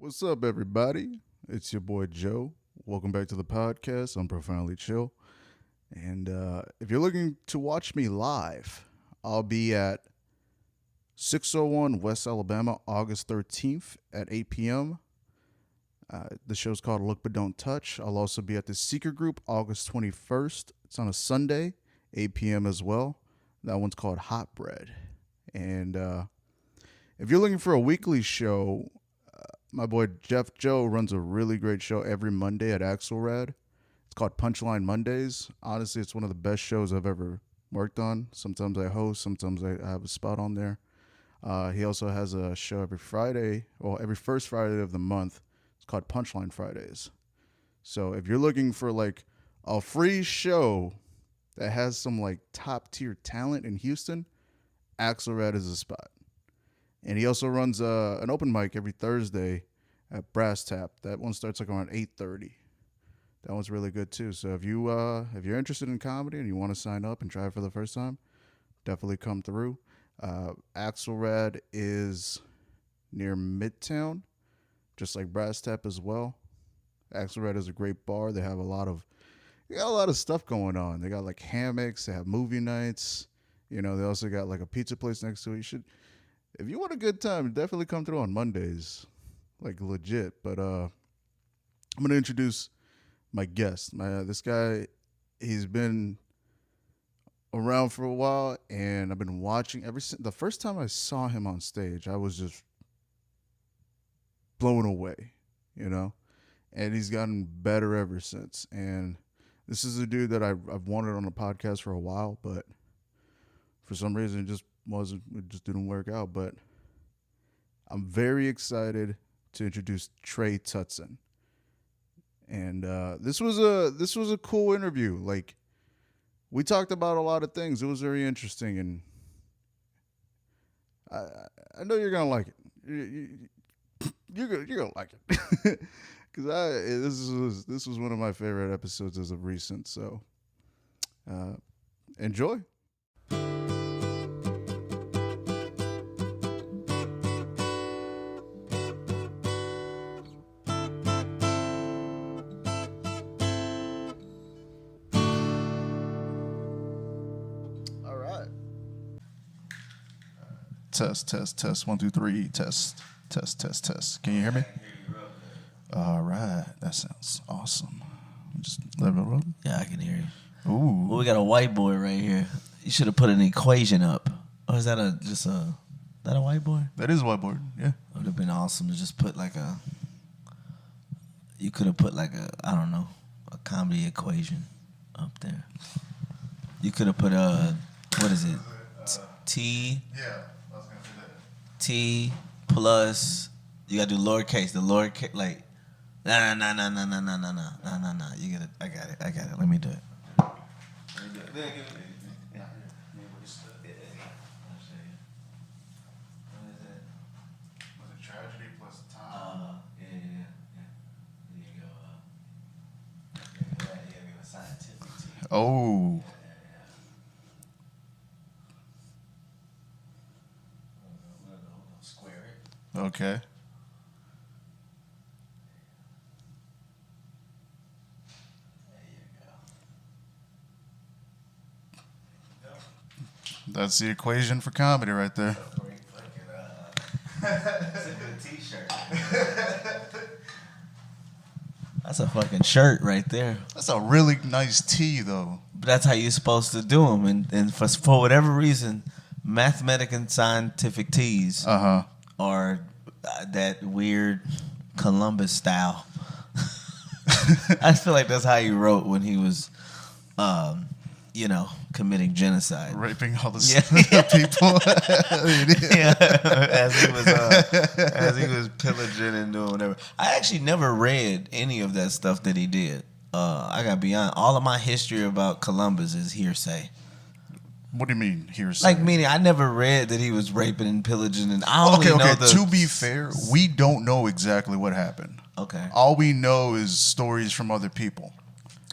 What's up, everybody? It's your boy Joe. Welcome back to the podcast. I'm Profoundly Chill. And if you're looking to watch me live, I'll be at 601 West Alabama, August 13th at 8 p.m. The show's called Look But Don't Touch. I'll also be at the Seeker Group August 21st. It's on a Sunday, 8 p.m. as well. That one's called Hot Bread. And if you're looking for a weekly show, my boy Jeff Joe runs a really great show every Monday at Axelrad. It's called Punchline Mondays. Honestly, it's one of the best shows I've ever worked on. Sometimes I host, sometimes I have a spot on there. He also has a show every Friday, or every first Friday of the month. It's called Punchline Fridays. So if you're looking for like a free show that has some like top tier talent in Houston, Axelrad is a spot. And he also runs an open mic every Thursday at Brass Tap. That one starts like around 8:30. That one's really good too. So if you're interested in comedy and you want to sign up and try it for the first time, definitely come through. Axelrad is near Midtown, just like Brass Tap as well. Axelrad is a great bar. They got a lot of stuff going on. They got like hammocks. They have movie nights. You know, they also got like a pizza place next to it. If you want a good time, definitely come through on Mondays, like legit. But I'm gonna introduce my guest. This guy, he's been around for a while, and I've been watching ever since the first time I saw him on stage. I was just blown away, you know. And he's gotten better ever since. And this is a dude that I've wanted on a podcast for a while, but for some reason it just didn't work out. But I'm very excited to introduce Tre Tutson. And this was a cool interview. Like, we talked about a lot of things. It was very interesting, and I know you're gonna like it. You're gonna like it because this was one of my favorite episodes as of recent. So enjoy. Test. 1, 2, 3. Test. Can you hear me? All right. That sounds awesome. Just let it roll. Yeah, I can hear you. Ooh. Well, we got a whiteboard right here. You should have put an equation up. Or is that a whiteboard? That is a whiteboard. Yeah. It would have been awesome to just put you could have put I don't know, a comedy equation up there. You could have put what is it? T. Yeah. I was gonna say that. T plus, you gotta do lowercase. The lowercase, like, nah. You get it. I got it. Let me do it. Was it tragedy plus time? Yeah. There you go. Yeah, give a scientific T. Oh. Square it. Okay. That's the equation for comedy right there. It's a good T-shirt. That's a fucking shirt right there. That's a really nice tee, though. But that's how you're supposed to do them. And for whatever reason, mathematic and scientific tees are that weird Columbus style. I feel like that's how he wrote when he was, committing genocide, raping all the people. as he was pillaging and doing whatever. I actually never read any of that stuff that he did. I gotta be honest. All of my history about Columbus is hearsay. What do you mean hearsay? Like, meaning I never read that he was raping and pillaging, and I only know the. To be fair, we don't know exactly what happened. Okay. All we know is stories from other people.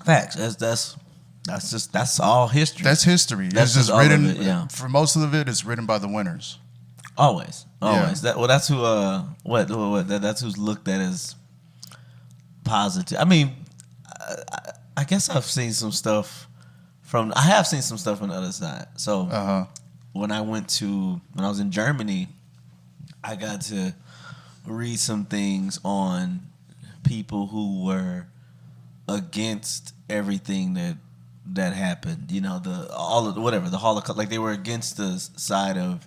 Facts. That's all history. That's history. That's it's just written. of it, yeah. For most of it, it's written by the winners. Always. Yeah. That's who. That's who's looked at as positive. I mean, I guess I've seen some stuff from. I have seen some stuff on the other side. So when I was in Germany, I got to read some things on people who were against everything that happened. You know, the Holocaust. Like they were against the side of.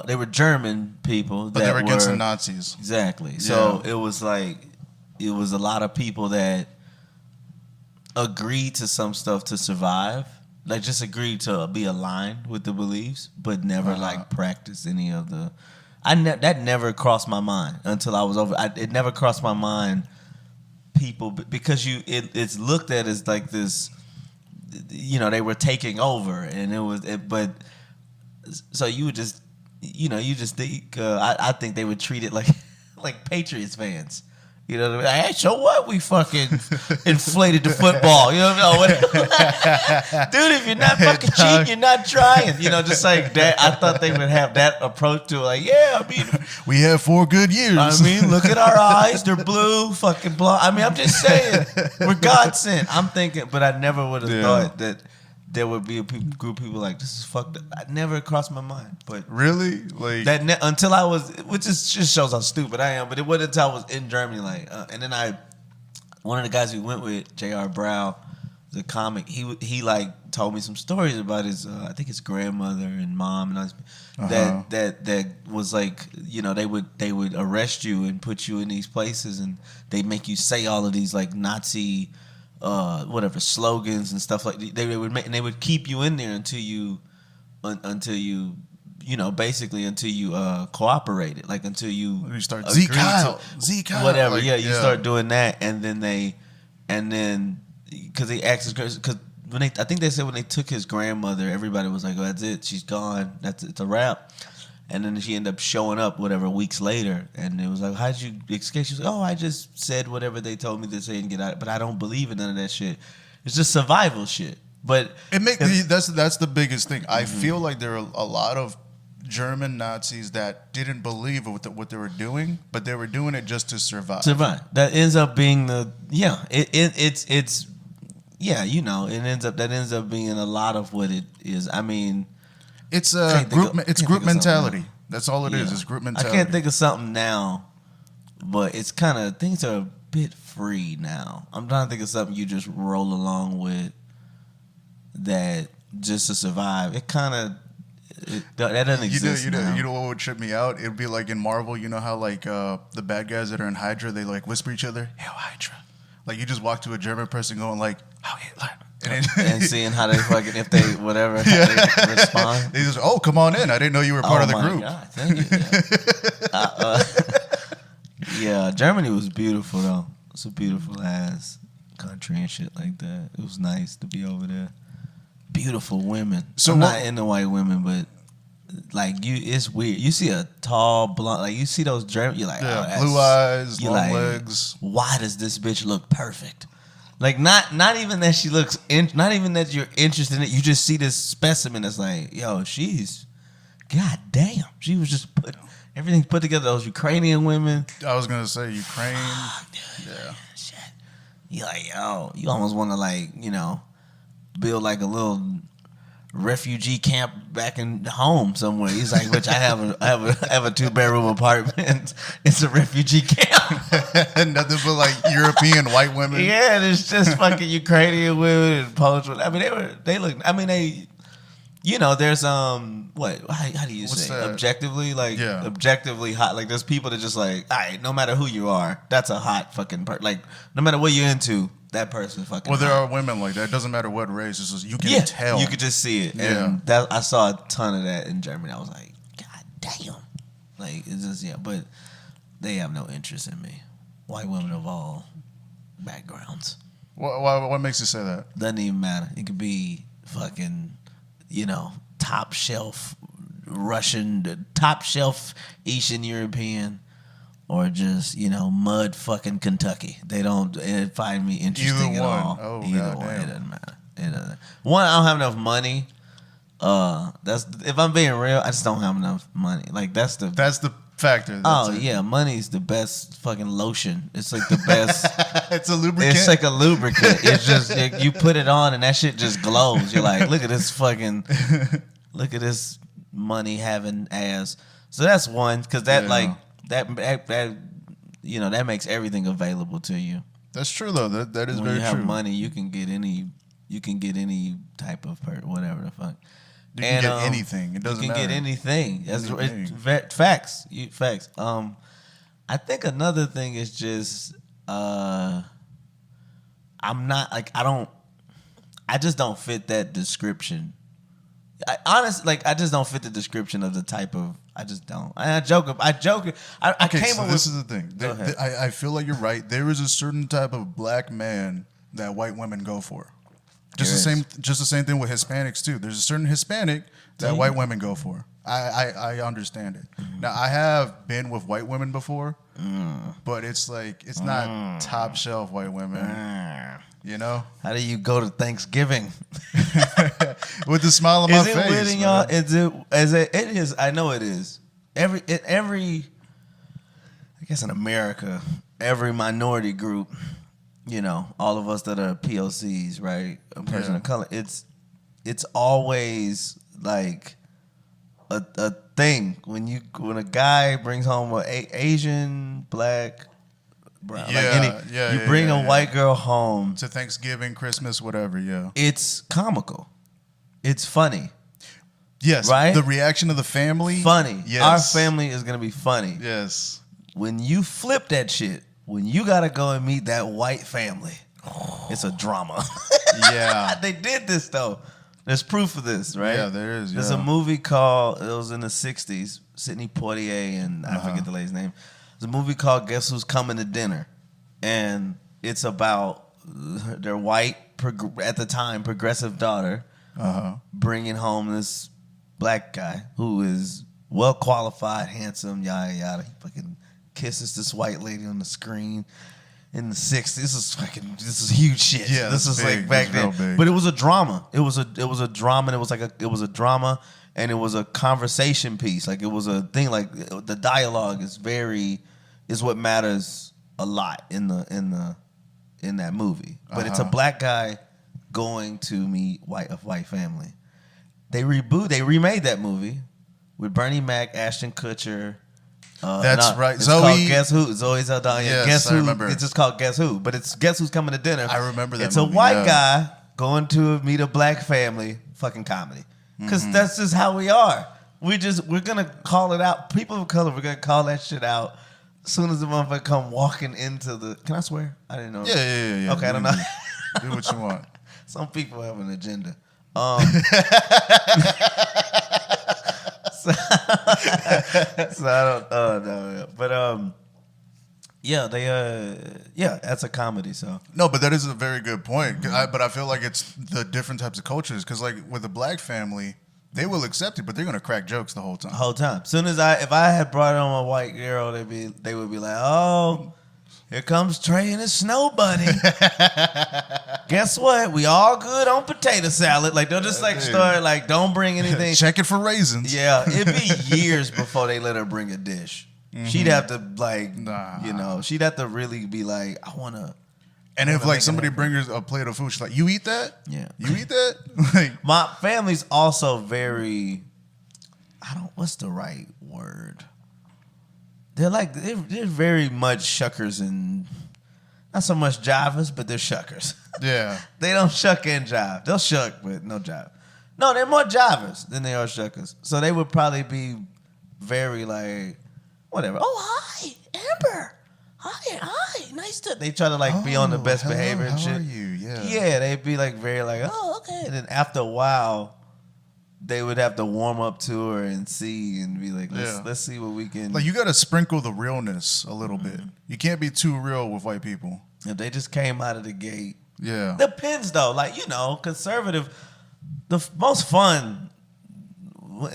They were German people, but they were against the Nazis. Exactly. Yeah. So it was a lot of people that agreed to some stuff to survive, like just agreed to be aligned with the beliefs, but never like practice any of the. That never crossed my mind until I was over. It never crossed my mind. People, because it's looked at as like this, you know, they were taking over, and but so you would just. You know, you just think. I think they would treat it like Patriots fans. You know what I mean? Hey, so what? We fucking inflated the football. You know what I mean? Dude, if you're not fucking cheating, you're not trying. You know, just like that. I thought they would have that approach to it. Like, yeah, I mean, we had 4 good years. I mean, look at our eyes. They're blue, fucking blonde. I mean, I'm just saying, we're God sent. I'm thinking, but I never would have thought that there would be a group of people like, this is fucked up. It never crossed my mind. But really, like that until I was, which is just shows how stupid I am. But it wasn't until I was in Germany, like, and then one of the guys we went with, J.R. Brow, the comic, he like told me some stories about his, I think his grandmother and mom and all that was like, you know, they would arrest you and put you in these places, and they make you say all of these like Nazi. Slogans and stuff like that. They would keep you in there until you basically until you cooperated, like until you start Zeke Kyle, whatever. Like, you start doing that, and then because they asked because I think they said when they took his grandmother, everybody was like, "Oh, that's it, she's gone. It's a wrap." And then she ended up showing up, weeks later. And it was like, how'd you escape? She was like, oh, I just said whatever they told me to say and get out. But I don't believe in none of that shit. It's just survival shit. But that's the biggest thing. I feel like there are a lot of German Nazis that didn't believe what they were doing, but they were doing it just to survive. That ends up being it ends up being a lot of what it is. I mean, it's group mentality. That's all it is. It's group mentality. I can't think of something now, but it's kind of, things are a bit free now. I'm trying to think of something you just roll along with that just to survive. It kind of that doesn't exist now. You know what would trip me out? It'd be like in Marvel. You know how like the bad guys that are in Hydra, they like whisper each other, "Hail Hydra." Like you just walk to a German person going like, "How Hitler." And seeing how they fucking, if they whatever, how they respond. They just, oh, come on in. I didn't know you were part of the group. God, thank you. Yeah, Germany was beautiful though. It's a beautiful ass country and shit like that. It was nice to be over there. Beautiful women. So I'm not into white women, but like it's weird. You see a tall blonde, like you see those German, you're like, blue eyes, long legs. Why does this bitch look perfect? Like not even that she looks not even that you're interested in it. You just see this specimen that's like, yo, she's god damn. She was just everything put together. Those Ukrainian women. I was gonna say Ukraine. Dude, yeah. Shit. You like, yo, you almost want to like, you know, build like a little refugee camp back in home somewhere. He's like, which I have a 2-bedroom apartment. It's a refugee camp. Nothing but like European white women. Yeah, it's just fucking Ukrainian women and Polish women. I mean, they look. I mean, they. You know, there's what? How do you say? That? Objectively, like objectively hot. Like there's people that just like, all right, no matter who you are, that's a hot fucking person. Like no matter what you're into. That person fucking. Well, there are women like that. It doesn't matter what race. It's just, you can tell. You could just see it. And I saw a ton of that in Germany. I was like, God damn. Like it's just but they have no interest in me. White women of all backgrounds. What makes you say that? Doesn't even matter. It could be fucking, you know, top shelf Russian, top shelf Eastern European. Or just, you know, mud fucking Kentucky. They don't find me interesting at all. Oh, Either one. It doesn't matter. One, I don't have enough money That's if I'm being real, I just don't have enough money. Like that's the factor. Yeah, money's the best fucking lotion. It's like the best. It's a lubricant. It's like a lubricant. It's just you put it on and that shit just glows. You're like, look at this money having ass. So that's one because that that makes everything available to you. That's true though. That is when very you have true. Money, you can get any type of whatever the fuck. You can get anything. It doesn't matter. You can get anything. That's facts. Facts. I think another thing is just I'm not like I just don't fit that description. I just don't fit the description of the type of. I just don't. I joke. I came up with. This is the thing. I feel like you're right. There is a certain type of black man that white women go for. Just the same thing with Hispanics too. There's a certain Hispanic that white women go for. I understand it. Mm. Now I have been with white women before, but it's like it's not top shelf white women. You know? How do you go to Thanksgiving with the smile on my face? Is it weird, y'all? It is. I know it is. Every I guess in America, every minority group. You know, all of us that are POCs, right? A person of color. It's always like a thing when a guy brings home an Asian, black, brown, you bring a white girl home to Thanksgiving, Christmas, whatever. Yeah, it's comical. It's funny. Yes, right. The reaction of the family, funny. Yes, our family is gonna be funny. Yes, when you flip that shit. When you gotta go and meet that white family, it's a drama. Yeah. They did this though. There's proof of this, right? Yeah, there is. There's a movie called, it was in the 60s, Sidney Poitier and I forget the lady's name. There's a movie called Guess Who's Coming to Dinner? And it's about their white, at the time, progressive daughter bringing home this black guy who is well qualified, handsome, yada, yada. He fucking kisses this white lady on the screen in the 60s. This is huge shit. Yeah, this is big. like back then. But it was a drama. It was a drama, and it was a drama, and it was a conversation piece. Like it was a thing. Like the dialogue is what matters a lot in that movie. But it's a black guy going to meet a white family. They remade that movie with Bernie Mac, Ashton Kutcher. That's right. It's called Guess Who? Zoe Saldana. Yes, Guess Who? I remember. It's just called Guess Who, but it's Guess Who's Coming to Dinner. I remember that. It's movie, a white guy going to meet a black family. Fucking comedy, because that's just how we are. We're gonna call it out. People of color, we're gonna call that shit out as soon as the motherfucker come walking into the. Can I swear? I didn't know. Yeah. Okay, I don't know. Do what you want. Some people have an agenda. So I don't know, but that's a comedy. So no, but that is a very good point. But I feel like it's the different types of cultures because, like, with a black family, they will accept it, but they're gonna crack jokes the whole time. Soon as if I had brought on a white girl, they would be like, oh. Here comes Trey and his snow bunny. Guess what? We all good on potato salad. Like they'll just start like, don't bring anything. Check it for raisins. Yeah, it'd be years before they let her bring a dish. She'd have to she'd have to really be like, I wanna. And if like somebody brings her a plate of food, she's like, you eat that? Yeah, you eat that? Like, my family's also very. What's the right word? They're very much shuckers and not so much jivers, but they're shuckers. Yeah. They don't shuck and jive. They'll shuck, but no jive. No, they're more jivers than they are shuckers. So they would probably be very like, whatever. Oh, hi, Amber. Hi. Nice to. They try to be on the best behavior and shit. How are you? Yeah. Yeah, they'd be like very like, oh, okay. And then after a while, they would have to warm up to her and see and be like, let's see what we can. Like you got to sprinkle the realness a little bit. You can't be too real with white people. If they just came out of the gate. Yeah. Depends though. Like, conservative, the most fun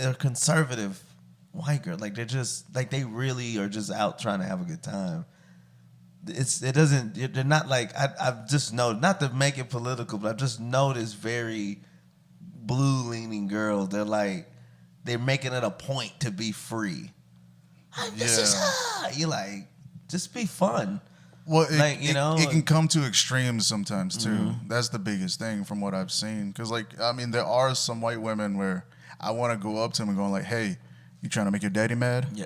are conservative white girls. Like they're just, like they really are just out trying to have a good time. They're not like, I've just noticed, not to make it political, but I've just noticed blue leaning girls, they're making it a point to be free. This is you like, just be fun. Well, it can come to extremes sometimes too. Mm-hmm. That's the biggest thing from what I've seen. Because there are some white women where I want to go up to them and go like, "Hey, you trying to make your daddy mad?" Yeah.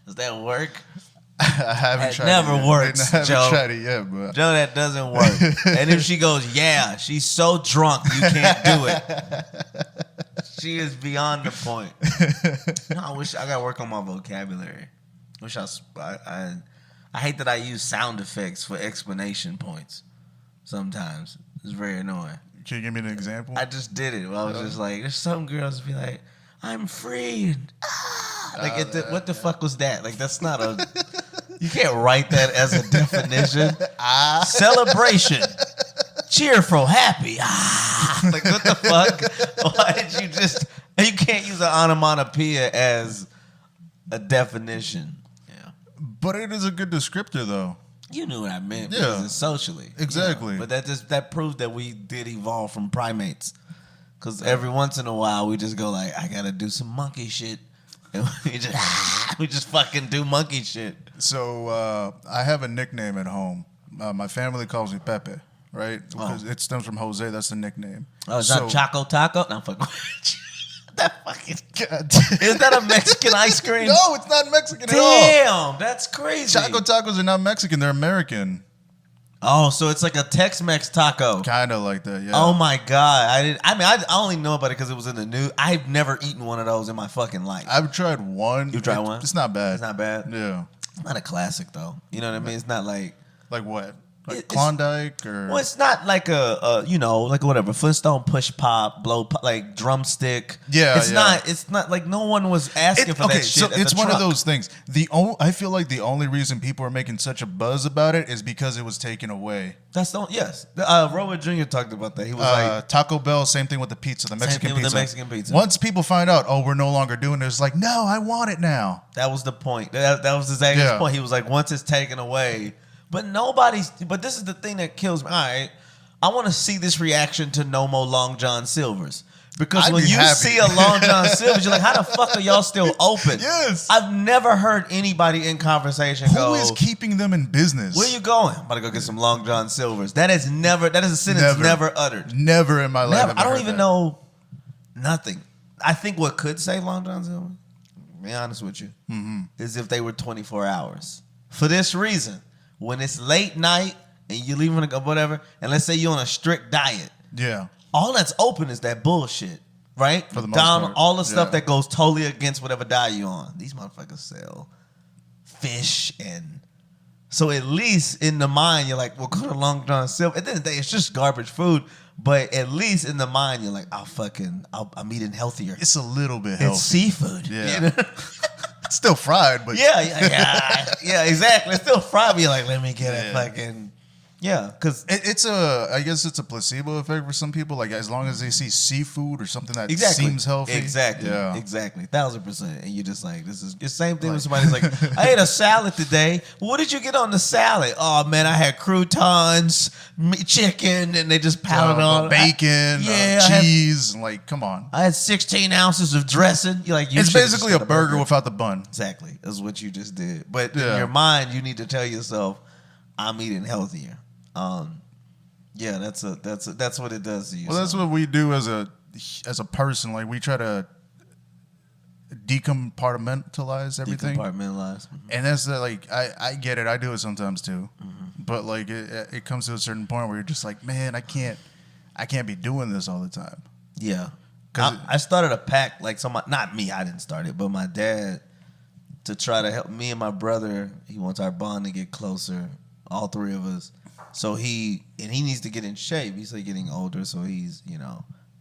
Does that work? I haven't tried never it yet. works, I haven't Joe. tried it yet, but Joe, that doesn't work. And if she goes, yeah, she's so drunk you can't do it. She is beyond the point. No, I wish I got to work on my vocabulary. I hate that I use sound effects for explanation points. Sometimes it's very annoying. Can you give me an example? I just did it. I was just like, there's some girls be like, I'm free. What the fuck was that? Like, that's not a. You can't write that as a definition. Celebration, cheerful, happy. Like, what the fuck? Why did you just? You can't use an onomatopoeia as a definition. Yeah, but it is a good descriptor, though. You knew what I meant. Because it's socially exactly. You know? But that proves that we did evolve from primates. Because every once in a while we just go like, I gotta do some monkey shit. And we just fucking do monkey shit. So I have a nickname at home. My family calls me Pepe, right? Because it stems from Jose. That's the nickname. Oh, is that Choco Taco? No, fuck. That fucking God. Is that a Mexican ice cream? No, it's not Mexican at all. Damn, that's crazy. Choco Tacos are not Mexican. They're American. Oh, so it's like a Tex-Mex taco. Kind of like that, yeah. Oh my God. I only know about it because it was in the news. I've never eaten one of those in my fucking life. I've tried one. You tried one? It's not bad. It's not bad? Yeah. It's not a classic though. You know what I mean? It's not like. Like what? Like Klondike or? Well, it's not like like whatever, Flintstone push pop, blow pop, like drumstick. Yeah, It's not like no one was asking for that shit. So it's one of those things. I feel like the only reason people are making such a buzz about it is because it was taken away. Yes. Robert Jr. talked about that. He was like Taco Bell, same thing with the pizza, the Mexican pizza. The Mexican pizza. Once people find out, we're no longer doing it, it's like, no, I want it now. That was the point. That was exactly his point. He was like, once it's taken away. But this is the thing that kills me. All right, I want to see this reaction to No More Long John Silver's. Because when you see a Long John Silver's, you're like, how the fuck are y'all still open? Yes. I've never heard anybody in conversation go, who is keeping them in business? Where you going? I'm about to go get some Long John Silver's. That is a sentence never uttered. Never in my life. I don't even know nothing. I think what could save Long John Silver, to be honest with you, is if they were 24 hours. For this reason. When it's late night and you're leaving whatever, and let's say you're on a strict diet. Yeah. All that's open is that bullshit, right? For the most part. All the stuff that goes totally against whatever diet you're on. These motherfuckers sell fish and... So at least in the mind, you're like, well, go to Long John Silver. At the end of the day, it's just garbage food. But at least in the mind, you're like, I'm eating healthier. It's a little bit healthy. It's seafood. Yeah. You know? It's still fried, but yeah, exactly. It's still fried, but you're like, let me get it fucking, because I guess it's a placebo effect for some people. Like as long as they see seafood or something that seems healthy, exactly, 1,000%, and you're just like, this is the same thing when somebody's like, I ate a salad today. What did you get on the salad? Oh man, I had croutons, chicken, and they just pounded on bacon, cheese. Like, come on, I had 16 ounces of dressing. You're like, it's basically a burger without the bun. Exactly, that's what you just did. But in your mind, you need to tell yourself, I'm eating healthier. That's what it does to you. Well, that's what we do as a person. Like we try to decompartmentalize everything. And that's like I get it. I do it sometimes too. But like it comes to a certain point where you're just like, man, I can't be doing this all the time. Yeah. I started a pack, like not me, I didn't start it, but my dad, to try to help me and my brother. He wants our bond to get closer, all three of us. So he needs to get in shape. He's like getting older, so he's,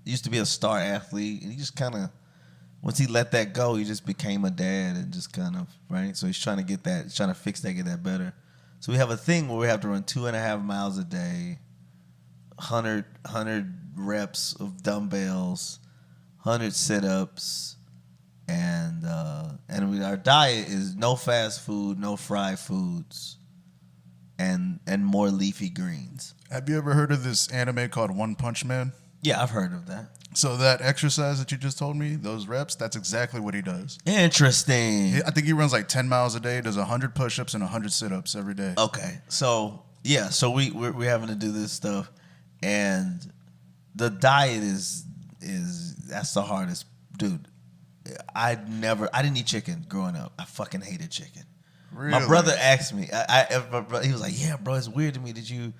used to be a star athlete, and he just kind of, once he let that go, he just became a dad and just kind of, right? So he's trying to get that, he's trying to fix that, get that better. So we have a thing where we have to run 2.5 miles a day, 100 reps of dumbbells, 100 sit-ups, and our diet is no fast food, no fried foods, and more leafy greens. Have you ever heard of this anime called One Punch Man? Yeah, I've heard of that. So that exercise that you just told me, those reps, that's exactly what he does. Interesting. I think he runs like 10 miles a day, does 100 push-ups and 100 sit-ups every day. Okay, so yeah, so we're having to do this stuff, and the diet is that's the hardest, dude. I didn't eat chicken growing up. I fucking hated chicken. Really? My brother asked me. He was like, "Yeah, bro, it's weird to me that you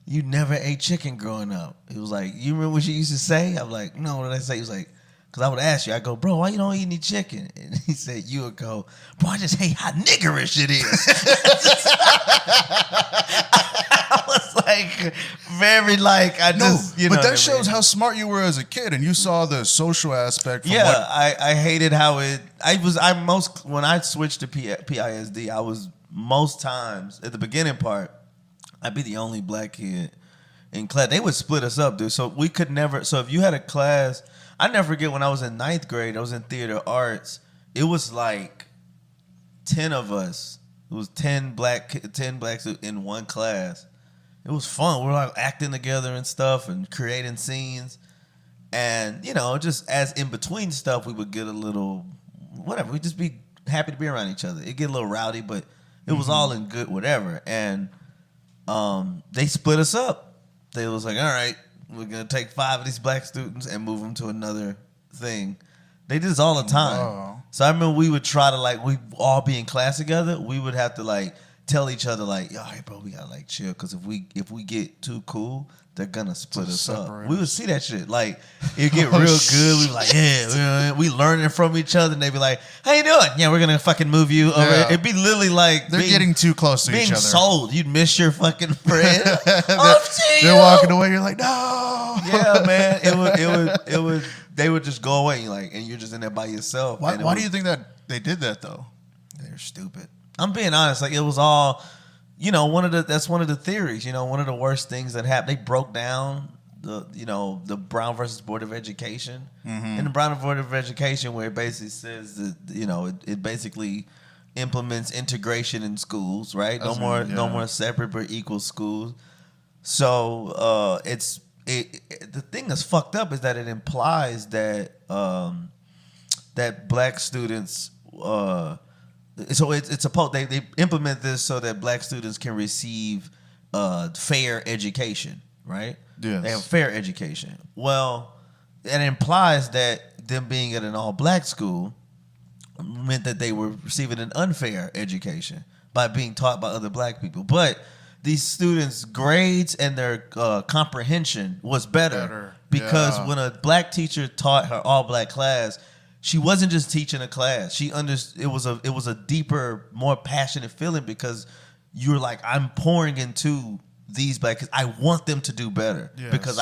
never ate chicken growing up." He was like, "You remember what you used to say?" I'm like, "No, what did I say?" He was like, "Cause I would ask you." I go, "Bro, why you don't eat any chicken?" And he said, "You would go, bro, I just hate how niggerish it is." I was like, very like, I just, you know. But that shows how smart you were as a kid, and you saw the social aspect. From Yeah, I hated how when I switched to PISD, I was most times at the beginning part, I'd be the only black kid in class. They would split us up, dude. So we could never. So if you had a class, I never forget when I was in 9th grade. I was in theater arts. It was like 10 of us. It was 10 blacks in one class. It was fun. We were like acting together and stuff and creating scenes. And, you know, just as in between stuff, we would get a little, whatever. We'd just be happy to be around each other. It'd get a little rowdy, but it was all in good whatever. And they split us up. They was like, all right, we're going to take 5 of these black students and move them to another thing. They did this all the time. Wow. So I remember we would try to, like, we all be in class together. We would have to, like, tell each other, like, all right, bro, we got to, like, chill. Because if we get too cool, they're going to split us up. We would see that shit. Like, it'd get real good. We were like, yeah, we learning from each other. And they'd be like, how you doing? Yeah, we're going to fucking move you over. Yeah. It'd be literally like they're getting too close to each other. Being sold. You'd miss your fucking friend. They're walking away. You're like, no. Yeah, man. It would. They would just go away, and you're just in there by yourself. Why do you think that they did that though? They're stupid. I'm being honest. Like, it was all, that's one of the theories. One of the worst things that happened. They broke down the Brown versus Board of Education. Mm-hmm. In the Brown Board of Education, where it basically says that it basically implements integration in schools, right? No more separate but equal schools. So the thing that's fucked up is that it implies that that black students so it's supposed they implement this so that black students can receive fair education, right? Yes. They have fair education. Well, it implies that them being at an all black school meant that they were receiving an unfair education by being taught by other black people. But these students' grades and their comprehension was better because when a black teacher taught her all black class, she wasn't just teaching a class. She understood it was a deeper, more passionate feeling because you were like, I'm pouring into these black kids. I want them to do better because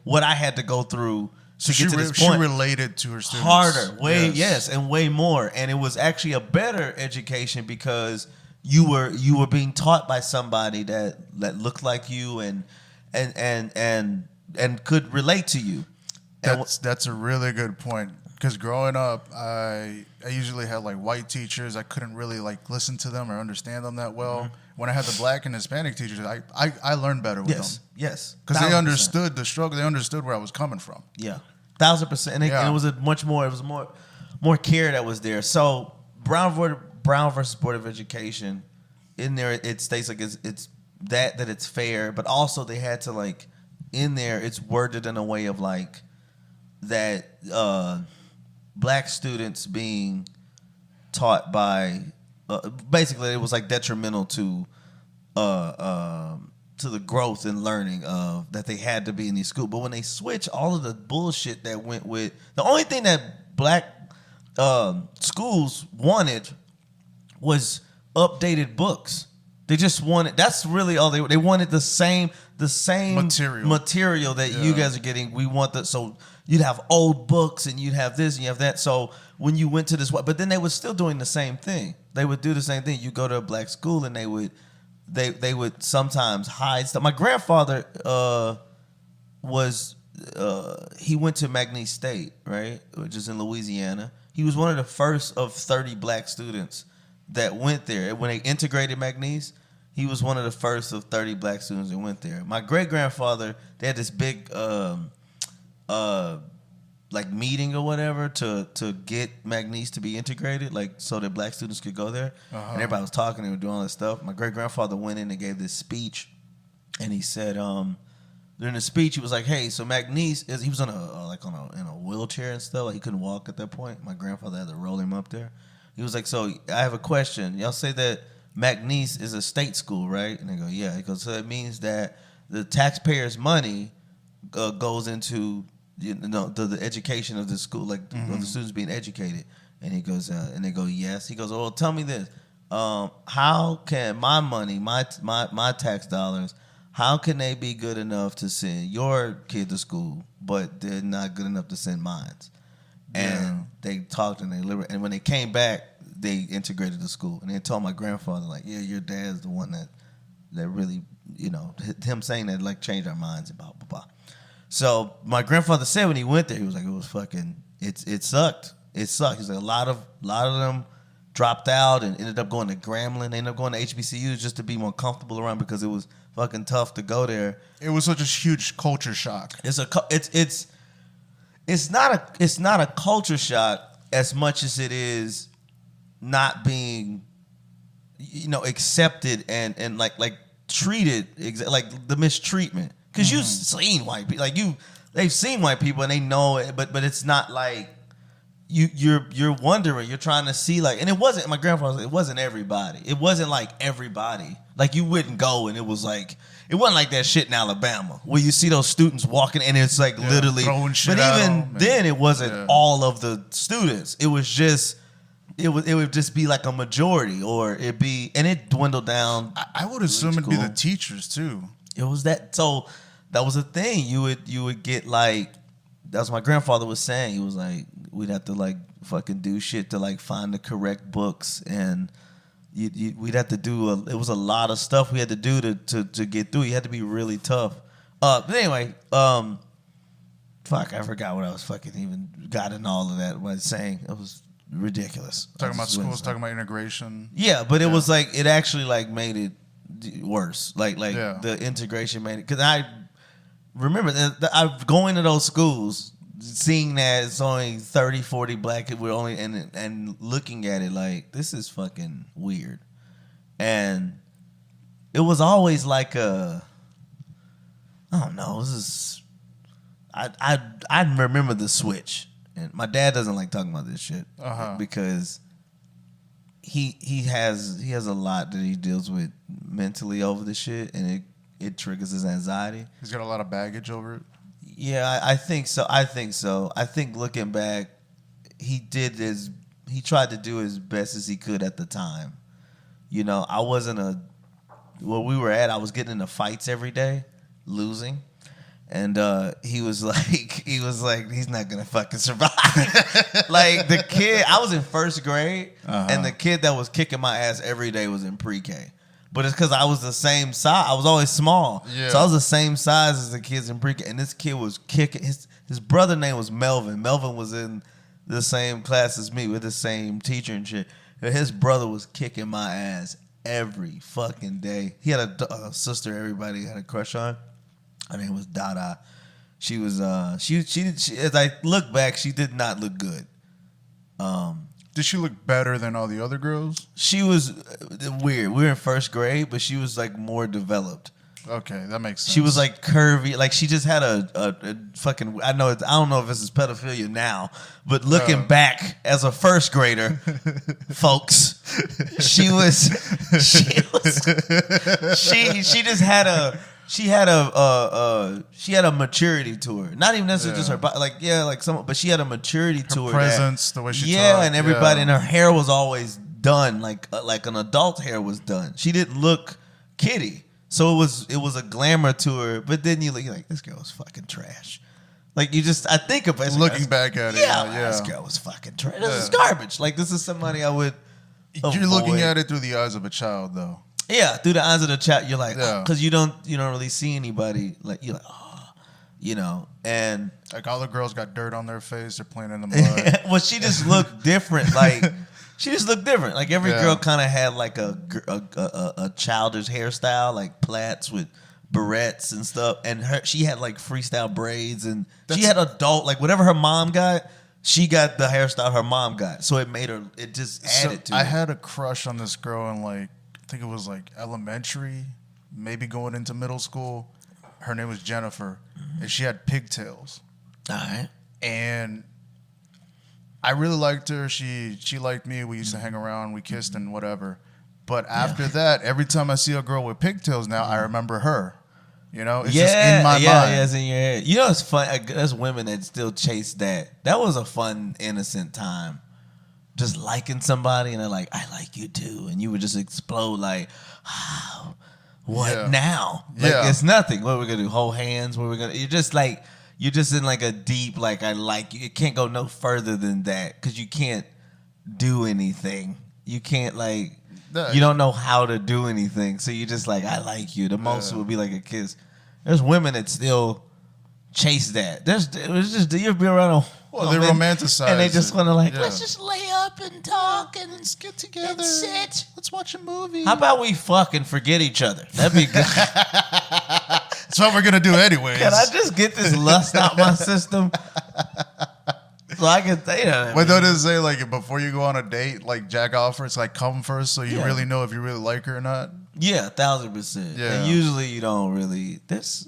what I had to go through to get to this point. She related to her students harder, and way more. And it was actually a better education because you were being taught by somebody that looked like you and could relate to you. That's a really good point. Because growing up, I usually had like white teachers. I couldn't really like listen to them or understand them that well. Mm-hmm. When I had the black and Hispanic teachers, I learned better with them. Yes. Because they understood the struggle. They understood where I was coming from. Yeah. 1,000%. And it was more care that was there. So Brown versus Board of Education, in there it states like it's that it's fair, but also they had to like in there it's worded in a way of like that black students being taught by basically it was like detrimental to the growth and learning of that they had to be in these schools. But when they switch all of the bullshit that went with the only thing that black schools wanted was updated books. They just wanted. That's really all they wanted. The same material that you guys are getting. We want that. So you'd have old books and you'd have this and you have that. So when you went to this, but then they were still doing the same thing. They would do the same thing. You go to a black school and they would sometimes hide stuff. My grandfather he went to McNeese State, right, which is in Louisiana. He was one of the first of 30 black students that went there. When they integrated McNeese, He was one of the first of 30 black students that went there. My great grandfather, they had this big like meeting or whatever to get McNeese to be integrated, like so that black students could go there. And everybody was talking and doing all this stuff. My great grandfather went in and gave this speech, and he said during the speech he was like, "Hey, so McNeese he was in a wheelchair and stuff. Like he couldn't walk at that point. My grandfather had to roll him up there. He was like, so I have a question. Y'all say that McNeese is a state school, right?" And they go, "Yeah." He goes, "So it means that the taxpayers' money goes into the education of the school, like of the students being educated." And he goes, and they go, "Yes." He goes, "Well, tell me this: how can my money, my tax dollars, how can they be good enough to send your kid to school, but they're not good enough to send mine?" And they talked and and when they came back, they integrated the school. And they told my grandfather, like, "Yeah, your dad's the one that really, him saying that like changed our minds and blah blah blah." So my grandfather said when he went there, he was like, it sucked. It sucked. He's like, a lot of them dropped out and ended up going to Grambling. They ended up going to HBCUs just to be more comfortable around because it was fucking tough to go there. It was such a huge culture shock. It's not a culture shock as much as it is not being, accepted and like treated like the mistreatment. Because you've seen white people, they've seen white people and they know it, but it's not like you're wondering, you're trying to see like, and it wasn't my grandfather. It wasn't everybody. It wasn't like everybody. Like you wouldn't go and it was like. It wasn't like that shit in Alabama where you see those students walking and it's like literally. Throwing shit but at even them then, it wasn't all of the students. It was just, it would just be like a majority, or it dwindled down. I would assume it'd be the teachers too. It was that. So that was a thing. You would get like. That's what my grandfather was saying. He was like, we'd have to like fucking do shit to like find the correct books and. We'd have to do it was a lot of stuff we had to do to get through. You had to be really tough. But anyway, I forgot what I was fucking even got in all of that. What I was saying, it was ridiculous. Talking about schools, talking about integration. Yeah, but it was like it actually like made it worse. Like the integration made it, because I remember I going to those schools. Seeing that it's only 30, 40 black people only and looking at it like this is fucking weird. And it was always like I don't know, this is I remember the switch. And my dad doesn't like talking about this shit because he has a lot that he deals with mentally over this shit, and it triggers his anxiety. He's got a lot of baggage over it. Yeah, I think so. I think looking back, he tried to do as best as he could at the time. I wasn't where we were at, I was getting into fights every day, losing. And he was like, he's not gonna fucking survive. Like the kid, I was in first grade, and the kid that was kicking my ass every day was in pre-K. But it's because I was the same size. I was always small. Yeah. So I was the same size as the kids in pre-K. And this kid was kicking. His brother name was Melvin. Melvin was in the same class as me with the same teacher and shit. And his brother was kicking my ass every fucking day. He had a sister everybody had a crush on. Her name was Dada. She was, she as I look back, she did not look good. Did she look better than all the other girls? She was weird. We were in first grade, but she was like more developed. Okay, that makes sense. She was like curvy. Like she just had a fucking. I don't know if this is pedophilia now, but looking back as a first grader, folks, she just had a. She had a maturity to her. Not even necessarily just her body, but she had a maturity to her. Presence, the way she talked. And everybody, and her hair was always done like an adult hair was done. She didn't look kiddie, so it was a glamour to her. But then you're like, this girl was fucking trash. Like I think of it looking back at it. Yeah, this girl was fucking trash. This is garbage. Like this is somebody I would. You're looking at it through the eyes of a child, though. Yeah, through the eyes of the child, you're like, because you don't really see anybody. Like you're like, and like all the girls got dirt on their face. They're playing in the mud. Well, she just looked different. Like She just looked different. Like every girl kind of had like a childish hairstyle, like plaits with barrettes and stuff. And she had like freestyle braids, and she had adult, like whatever her mom got, she got the hairstyle her mom got. So it made her, it just added to it. I had a crush on this girl in like, I think it was like elementary, maybe going into middle school. Her name was Jennifer, and she had pigtails. All right. And I really liked her. She liked me. We used to hang around. We kissed and whatever. But after that, every time I see a girl with pigtails now, I remember her. You know, it's just in my mind. Yeah, it's in your head. You know, it's fun. There's women that still chase that. That was a fun, innocent time. Just liking somebody, and they're like, "I like you too," and you would just explode like, oh, "What now?" Like it's nothing. What are we gonna do? Hold hands? What are we gonna? You're just like. You're just in like a deep, like I like you. It can't go no further than that because you can't do anything. You can't like, you don't know how to do anything. So you just like, I like you. The most would be like a kiss. There's women that still chase that. It's just you'll be around a well, they romanticize and they just want to like, let's just lay up and talk and let's get together and sit. Let's watch a movie. How about we fuck and forget each other? That'd be good. That's what we're gonna do anyways. Can I just get this lust out my system? So I can say that. But don't it say like before you go on a date, like jack off first, like come first, so you really know if you really like her or not? Yeah, 1,000%. Yeah. And usually you don't really. That's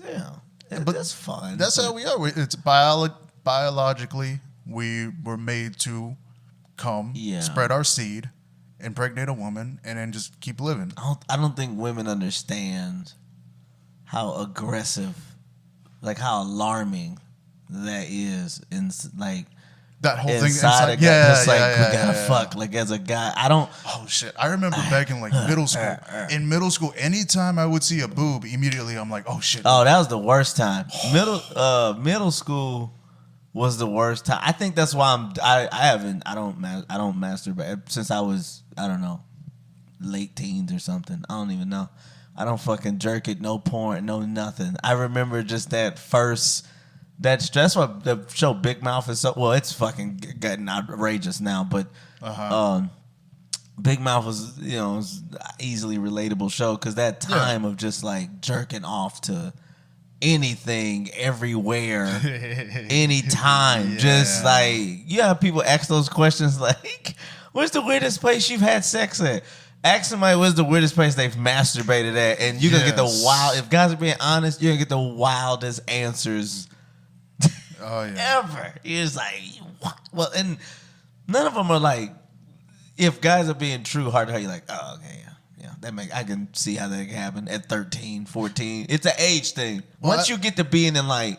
but that's fun. That's how we are. It's biologically we were made to come, spread our seed, impregnate a woman, and then just keep living. I don't think women understand how aggressive, like how alarming that is in like that whole thing inside a guy. Just like we gotta fuck. Like as a guy, I don't. Oh shit! I remember back in like middle school. In middle school, anytime I would see a boob, immediately I'm like, oh shit. Oh, that was the worst time. Middle school was the worst time. I think that's why I don't masturbate since I was, I don't know, late teens or something. I don't even know. I don't fucking jerk it, no porn, no nothing. I remember just that first. That's what the show Big Mouth is so. Well, it's fucking getting outrageous now, but Big Mouth was, was easily relatable show because that time of just like jerking off to anything, everywhere, anytime, just like people ask those questions like, "What's the weirdest place you've had sex at?" Ask somebody what's the weirdest place they've masturbated at, and you're gonna get the wild. If guys are being honest, you're gonna get the wildest answers. Ever. It's like, what? Well, and none of them are like, if guys are being true heart to heart, you're like, oh, okay, yeah. I can see how that can happen at 13, 14. It's an age thing. Once you get to being in like,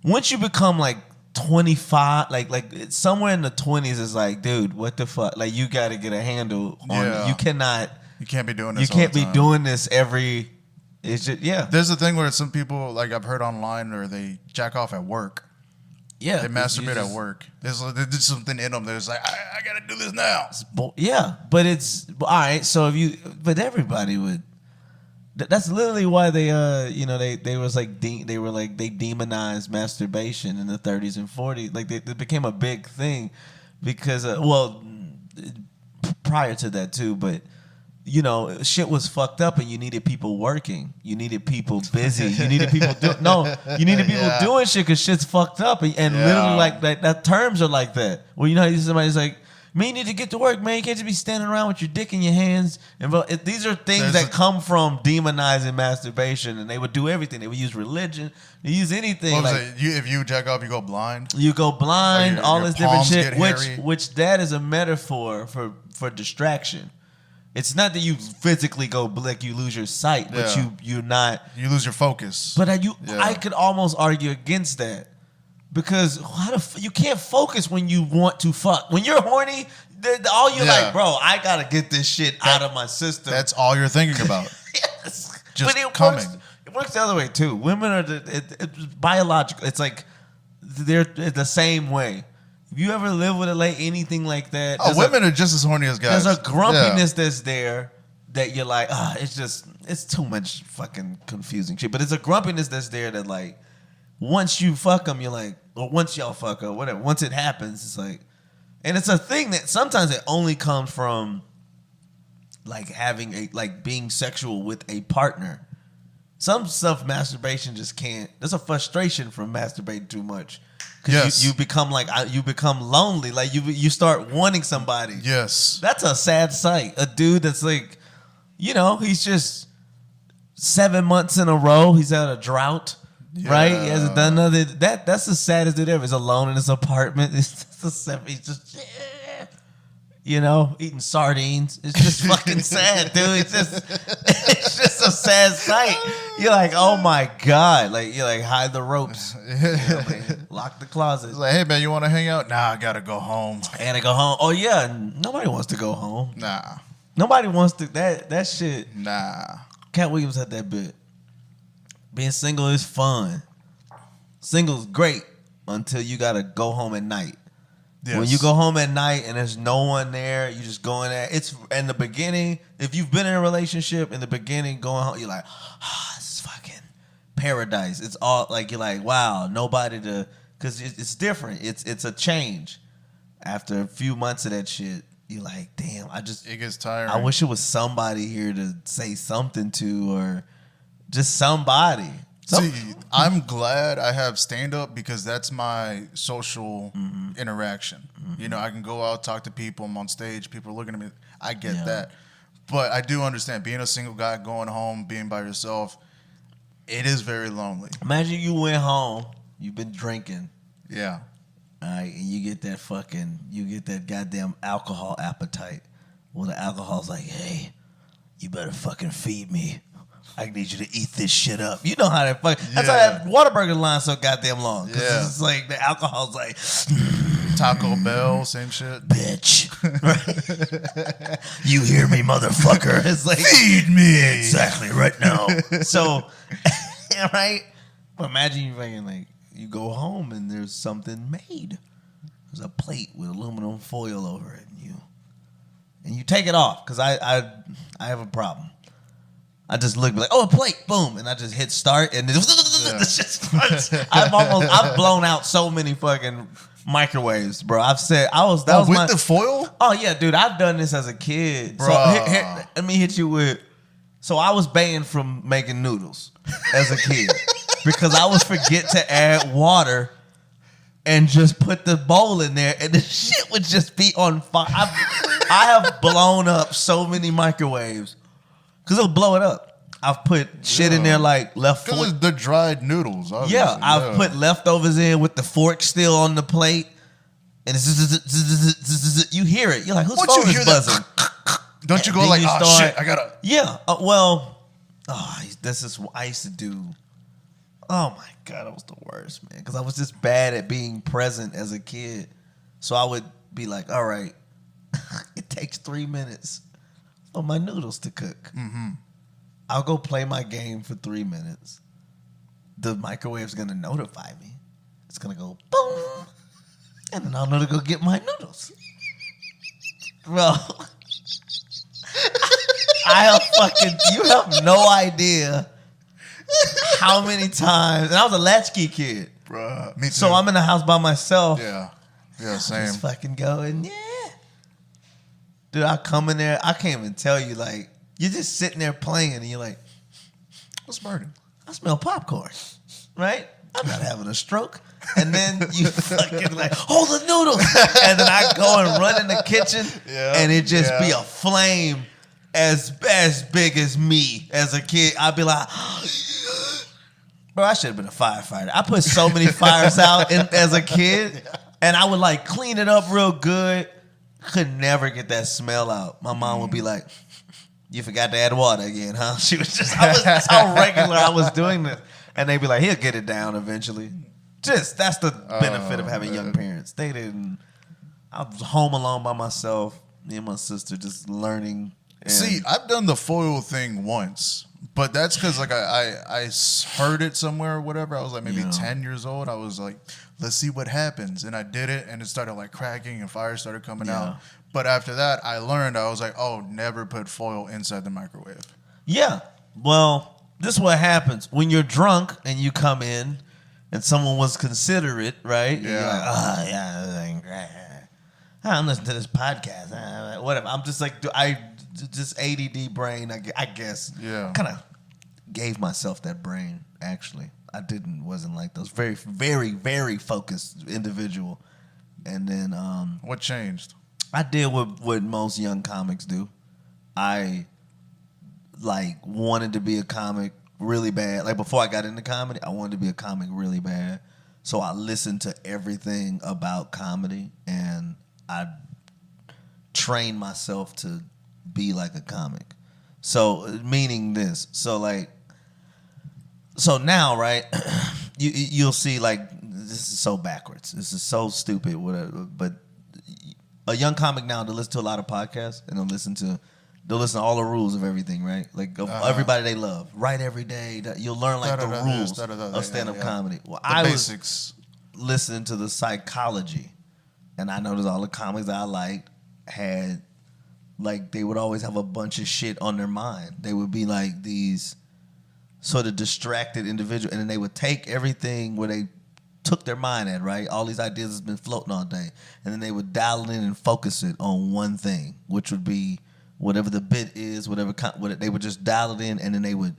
once you become like 25, like somewhere in the 20s is like, dude, what the fuck? Like, you got to get a handle on it. You can't be doing this. You can't be doing this every. It's just, There's a thing where some people, like I've heard online, or they jack off at work. Yeah. They masturbate at work. There's something in them that's like, I got to do this now. Yeah, but it's, all right, so but everybody would, that's literally why they, they was like, they demonized masturbation in the 30s and 40s. Like, it became a big thing because, prior to that too, but, shit was fucked up, and you needed people working. You needed people busy. You needed people doing shit because shit's fucked up. And literally, like that terms are like that. Well, somebody's like, man, you need to get to work, man. You can't just be standing around with your dick in your hands. And these are things that come from demonizing masturbation, and they would do everything. They would use religion. They use anything. What was it? If you jack off, you go blind. You go blind. All this different shit. Which that is a metaphor for distraction. It's not that you physically go blick, you lose your sight, but you lose your focus. But I could almost argue against that because you can't focus when you want to fuck. When you're horny, all you're like, bro, I gotta get this shit out of my system. That's all you're thinking about. Yes, just but coming. It works the other way too. Women are it's biological. It's like they're the same way. If you ever live with a lady, anything like that. Women are just as horny as guys. There's a grumpiness that's there that you're like, it's too much fucking confusing shit. But it's a grumpiness that's there that like, once you fuck them, you're like, or once y'all fuck or whatever, once it happens, it's like, And it's a thing that sometimes it only comes from like being sexual with a partner. Some stuff, masturbation just can't. There's a frustration from masturbating too much. Because you become lonely. Like you start wanting somebody. Yes. That's a sad sight. A dude that's like, he's just 7 months in a row. He's had a drought. Yeah. Right? He hasn't done nothing. That's the saddest dude ever. He's alone in his apartment. He's just eating sardines. It's just fucking sad, dude. It's just a sad sight. You're like, oh my God. Like, you're like, hide the ropes. Lock the closet. It's like, hey man, you want to hang out? Nah, I gotta go home. Oh yeah, nobody wants to go home. Nah. Nobody wants to, that shit. Nah. Cat Williams had that bit. Being single is fun. Single's great until you gotta go home at night. Yes. When you go home at night and there's no one there, you just go in there. It's in the beginning. If you've been in a relationship in the beginning, going home, you're like, this is fucking paradise. It's all like you're like, wow, nobody to, because it's different. It's a change. After a few months of that shit, you're like, damn, it gets tiring. I wish it was somebody here to say something to, or just somebody. See, I'm glad I have stand-up because that's my social interaction. Mm-hmm. I can go out, talk to people. I'm on stage. People are looking at me. I get that. But I do understand being a single guy, going home, being by yourself, it is very lonely. Imagine you went home. You've been drinking. Yeah. All right, and you get that goddamn alcohol appetite. Well, the alcohol's like, hey, you better fucking feed me. I need you to eat this shit up. You know how that fuck. That's how that Whataburger line's so goddamn long. Yeah. It's like the alcohol's like Taco Bell, same shit. Bitch. Right? You hear me, motherfucker. It's like feed me. Exactly, right now. So right? But imagine you fucking like you go home and there's something made. There's a plate with aluminum foil over it and you take it off because I have a problem. I just look like, a plate, boom, and I just hit start, and the shit starts. I've blown out so many fucking microwaves, bro. With the foil? Oh yeah, dude, I've done this as a kid. Bro. So let me hit you with. So I was banned from making noodles as a kid because I would forget to add water and just put the bowl in there, and the shit would just be on fire. I have blown up so many microwaves. Because it'll blow it up. I've put shit in there like left fork. Because it's the dried noodles. Obviously. Yeah, I've put leftovers in with the fork still on the plate. And it's you hear it. You're like, whose phone is buzzing? Don't you go like, shit, I gotta. Yeah, this is what I used to do. Oh my God, that was the worst, man. Because I was just bad at being present as a kid. So I would be like, all right, it takes 3 minutes for my noodles to cook. Mm-hmm. I'll go play my game for 3 minutes. The microwave's gonna notify me. It's gonna go boom, and then I'll know to go get my noodles. Bro, you have no idea how many times. And I was a latchkey kid, bro. Me too. So I'm in the house by myself. Yeah, same. Just fucking going, Dude, I come in there, I can't even tell you, like, you're just sitting there playing, and you're like, what's burning? I smell popcorn, right? I'm not having a stroke. And then you fucking like, hold the noodles. And then I go and run in the kitchen, and it just be a flame as big as me as a kid. I'd be like, bro, I should have been a firefighter. I put so many fires out as a kid, and I would like clean it up real good. Could never get that smell out. My mom would be like, you forgot to add water again, huh? That's how regular I was doing this. And they'd be like, he'll get it down eventually. That's the benefit of having young parents. They didn't. I was home alone by myself, me and my sister just learning. See, I've done the foil thing once, but that's because like I heard it somewhere or whatever. I was like maybe 10 years old. I was like, let's see what happens. And I did it, and it started like cracking, and fire started coming out. But after that, I learned, I was like, never put foil inside the microwave. Yeah. Well, this is what happens. When you're drunk and you come in and someone was considerate, right? Yeah. You're like, I'm listening to this podcast. Whatever. I'm just like, just ADD brain, I guess. Yeah. Kind of gave myself that brain, actually. Wasn't like those very, very, very focused individual. And then What changed? I did what most young comics do. I like wanted to be a comic really bad. Like before I got into comedy, I wanted to be a comic really bad. So I listened to everything about comedy and I trained myself to be like a comic. So meaning this. So now, right? You'll see like this is so backwards. This is so stupid. Whatever. But a young comic now, they listen to a lot of podcasts and they'll listen to all the rules of everything, right? Like of everybody they love. Write every day. You'll learn like the rules of stand-up comedy. Well, the basics. Was listening to the psychology, and I noticed all the comics that I liked had like they would always have a bunch of shit on their mind. They would be like these sort of distracted individual, and then they would take everything where they took their mind at, right? All these ideas has been floating all day, and then they would dial it in and focus it on one thing, which would be whatever the bit is, they would just dial it in, and then they would,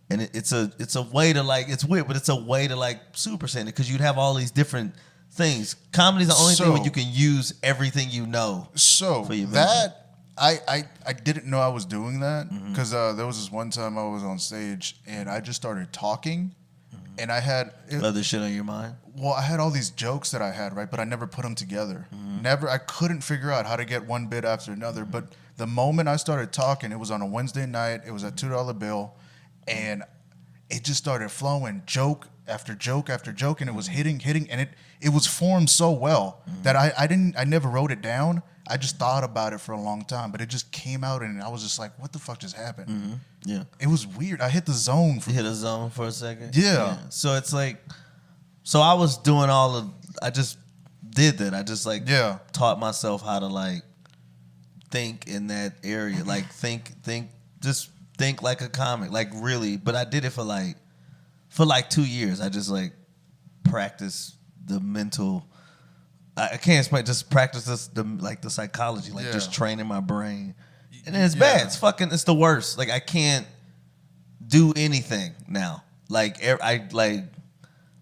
and it's a way to like, it's weird, but it's a way to like super send it because you'd have all these different things. Comedy's the only thing where you can use everything you know. So that I didn't know I was doing that because there was this one time I was on stage and I just started talking, and I had other shit on your mind. Well, I had all these jokes that I had, right, but I never put them together. I couldn't figure out how to get one bit after another. But the moment I started talking, it was on a Wednesday night. It was a $2 bill, and it just started flowing, joke after joke after joke, and it was hitting, and it was formed so well that I never wrote it down. I just thought about it for a long time, but it just came out, and I was just like, "What the fuck just happened?" Yeah, it was weird. I hit the zone. You hit a zone for a second. Yeah. So it's like, I was doing I just did that. I just taught myself how to like think in that area, like just think like a comic, like really. But I did it for like 2 years. I just like practiced the mental. I can't explain. Just practice the psychology, like just training my brain. And then it's bad. It's the worst. Like I can't do anything now. Like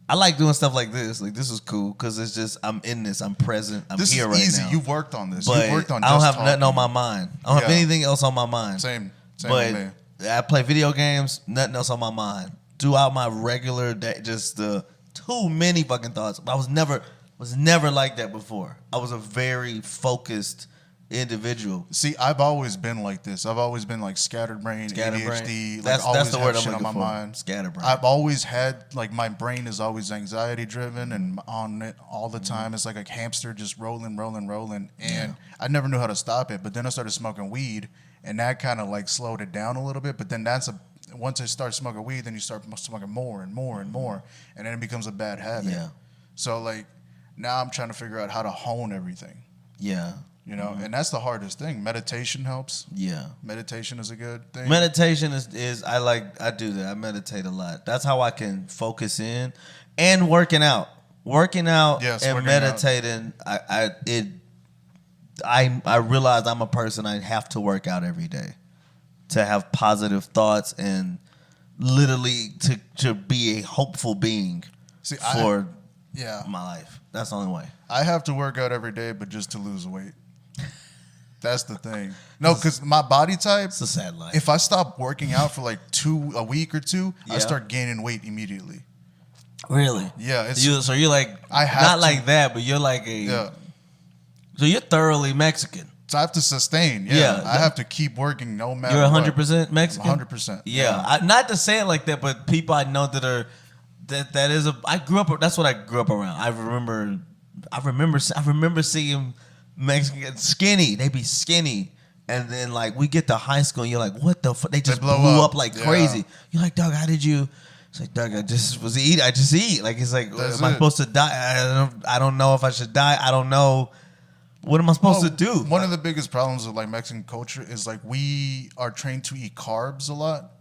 I like doing stuff like this. Like this is cool because it's just I'm in this. I'm present. I'm here right easy. now. You've worked on this. But You've worked on. I don't have talking. nothing on my mind. I don't have anything else on my mind. Same but with me. I play video games. Nothing else on my mind. Throughout my regular day, just too many fucking thoughts. I was never like that before. I was a very focused individual. See, I've always been like this. I've always been like scatterbrain, ADHD. That's the word I'm looking on my for. mind. Scatterbrain. I've always had like my brain is always anxiety driven and on it all the time. It's like a hamster just rolling. And I never knew how to stop it. But then I started smoking weed, and that kind of like slowed it down a little bit. But then once I start smoking weed, then you start smoking more and more and more, and then it becomes a bad habit. Yeah. So like now I'm trying to figure out how to hone everything. Yeah. You know, and that's the hardest thing. Meditation helps. Yeah. Meditation is a good thing. Meditation is I do that. I meditate a lot. That's how I can focus in. And working out. And meditating, I realize I'm a person I have to work out every day to have positive thoughts and literally to be a hopeful being for my life. That's the only way. I have to work out every day, but just to lose weight. That's the thing. No, because my body type. It's a sad life. If I stop working out for like a week or two, I start gaining weight immediately. Really? Yeah. So you're like not like that, but you're like So you're thoroughly Mexican. So I have to sustain. Yeah. I have to keep working no matter. You're 100% Mexican. 100%. Yeah. Not to say it like that, but people I know that are that is I grew up. That's what I grew up around. I remember seeing Mexicans skinny. They be skinny, and then like we get to high school, and you're like, what the fuck? They just blew up like crazy. You're like, Doug, how did you? It's like, Doug, I just eat. Like it's like, am I supposed to die? I don't know if I should die. I don't know. What am I supposed to do? One of the biggest problems with like Mexican culture is like we are trained to eat carbs a lot,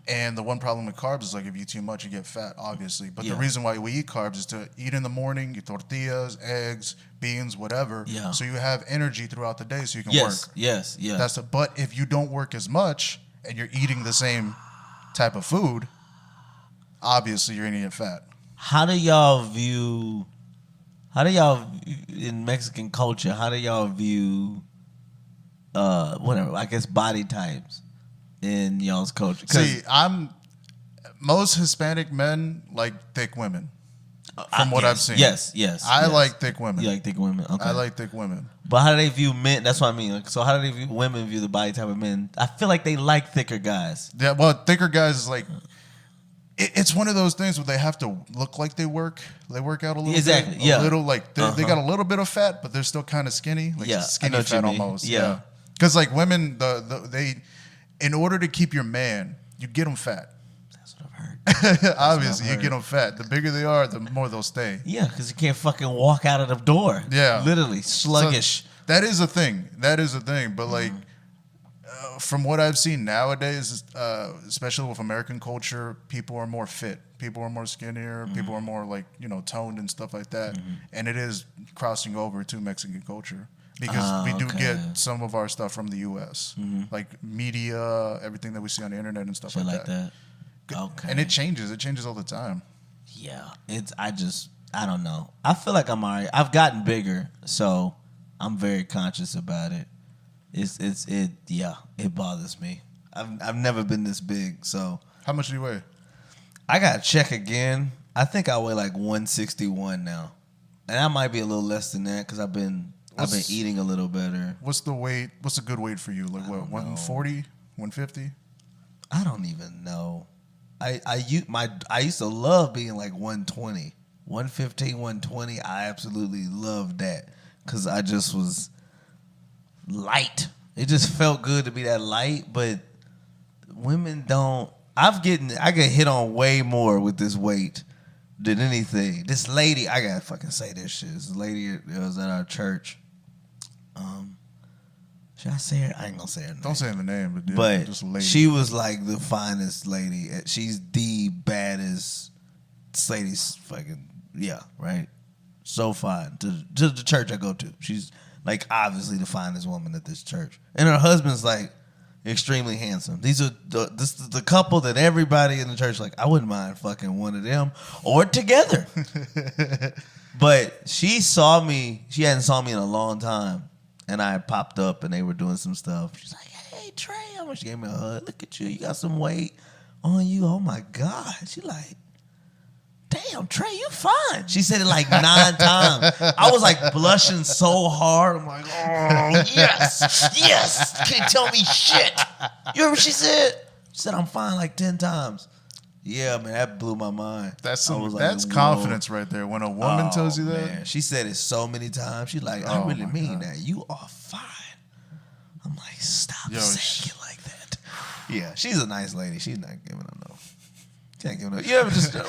and the one problem with carbs is like if you eat too much, you get fat, obviously. But the reason why we eat carbs is to eat in the morning, eat tortillas, eggs, beans, whatever. Yeah. So you have energy throughout the day, so you can work. Yes. But if you don't work as much and you're eating the same type of food, obviously you're gonna get fat. How do y'all view in Mexican culture? How do y'all view whatever? I guess body types in y'all's culture. See, most Hispanic men like thick women. From what I've seen, yes. I like thick women. You like thick women? Okay. I like thick women. But how do they view men? That's what I mean. Like, so how do they view women? View the body type of men? I feel like they like thicker guys. Yeah, well, thicker guys is like. It's one of those things where they have to look like they work. They work out a little exactly. bit. Yeah. A little like they got a little bit of fat, but they're still kind of skinny. Like skinny fat almost. Yeah. Because like women, they in order to keep your man, you get them fat. That's what I've heard. Obviously, you get them fat. The bigger they are, the more they'll stay. Yeah, because you can't fucking walk out of the door. Yeah. Literally sluggish. So that is a thing. But like. From what I've seen nowadays, especially with American culture, people are more fit. People are more skinnier. People are more like toned and stuff like that. And it is crossing over to Mexican culture because we do get some of our stuff from the U.S. Like media, everything that we see on the internet and stuff like that. Okay. And it changes. It changes all the time. Yeah, I don't know. I feel like I'm alright. I've gotten bigger, so I'm very conscious about it. It bothers me. I've never been this big, so. How much do you weigh? I gotta check again. I think I weigh like 161 now, and I might be a little less than that because I've been eating a little better. What's the weight? What's a good weight for you? Like what? 140, 150? I don't even know. I used to love being like 120, 115, 120. I absolutely loved that because I just was light. It just felt good to be that light, but women don't. I get hit on way more with this weight than anything. This lady, I gotta fucking say this shit. This lady that was at our church. Should I say her? I ain't gonna say her name. Don't say the name, but just a lady. She was like the finest lady. She's the baddest lady's fucking right. So fine to the church I go to. She's like obviously the finest woman at this church, and her husband's like extremely handsome. These are the couple that everybody in the church like. I wouldn't mind fucking one of them or together. But she saw me. She hadn't saw me in a long time, and I had popped up, and they were doing some stuff. She's like, "Hey Trey," she gave me a hug. "Look at you. You got some weight on you. Oh my God." She like. "Damn, Trey, you fine." She said it like 9 times. I was like blushing so hard. I'm like, "Oh, yes. Can't tell me shit." You heard what she said? She said, "I'm fine," like 10 times. Yeah, man, that blew my mind. That's like, confidence right there. When a woman tells you that. Man. She said it so many times. She's like, "I really mean that. You are fine." I'm like, "Stop saying it like that." Yeah, she's a nice lady. She's not giving up no. Can't give up. You ever just you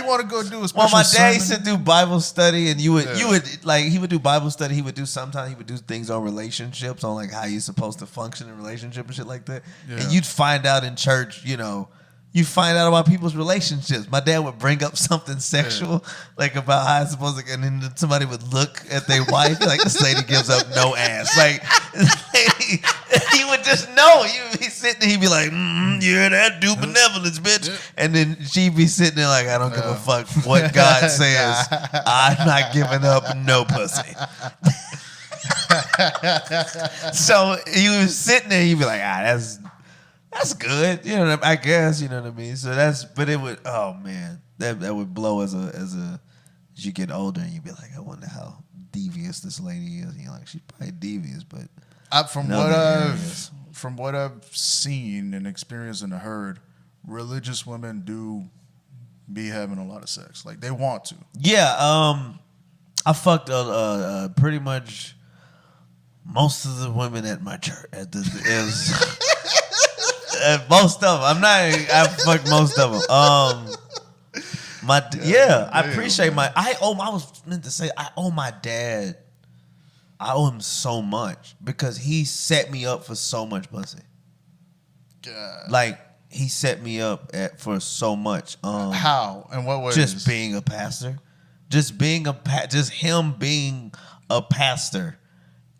want to go do a special Well, my dad sermon? used to do Bible study, and you would like he would do Bible study. Sometimes he would do things on relationships, on like how you're supposed to function in a relationship and shit like that. Yeah. And you'd find out in church, you find out about people's relationships. My dad would bring up something sexual, like about how it's supposed to, and then somebody would look at their wife, like, "This lady gives up no ass." Like, he would just know. You'd be sitting there, he'd be like, "You hear that? Do benevolence, bitch." And then she'd be sitting there like, "I don't give a fuck what God says. I'm not giving up no pussy." So he was sitting there, he'd be like, that's good, I guess, you know what I mean. So but it would, oh man, that would blow as you get older, and you'd be like, I wonder how devious this lady is. And you're like, she's probably devious, but from what I've seen and experienced and heard, religious women do be having a lot of sex, like they want to. Yeah, I fucked pretty much most of the women at my church. Most of them. I fucked most of them. I appreciate I was meant to say I owe my dad I owe him so much because he set me up for so much pussy. God. Like he set me up for so much. How? In what ways? Just being a pastor, just him being a pastor,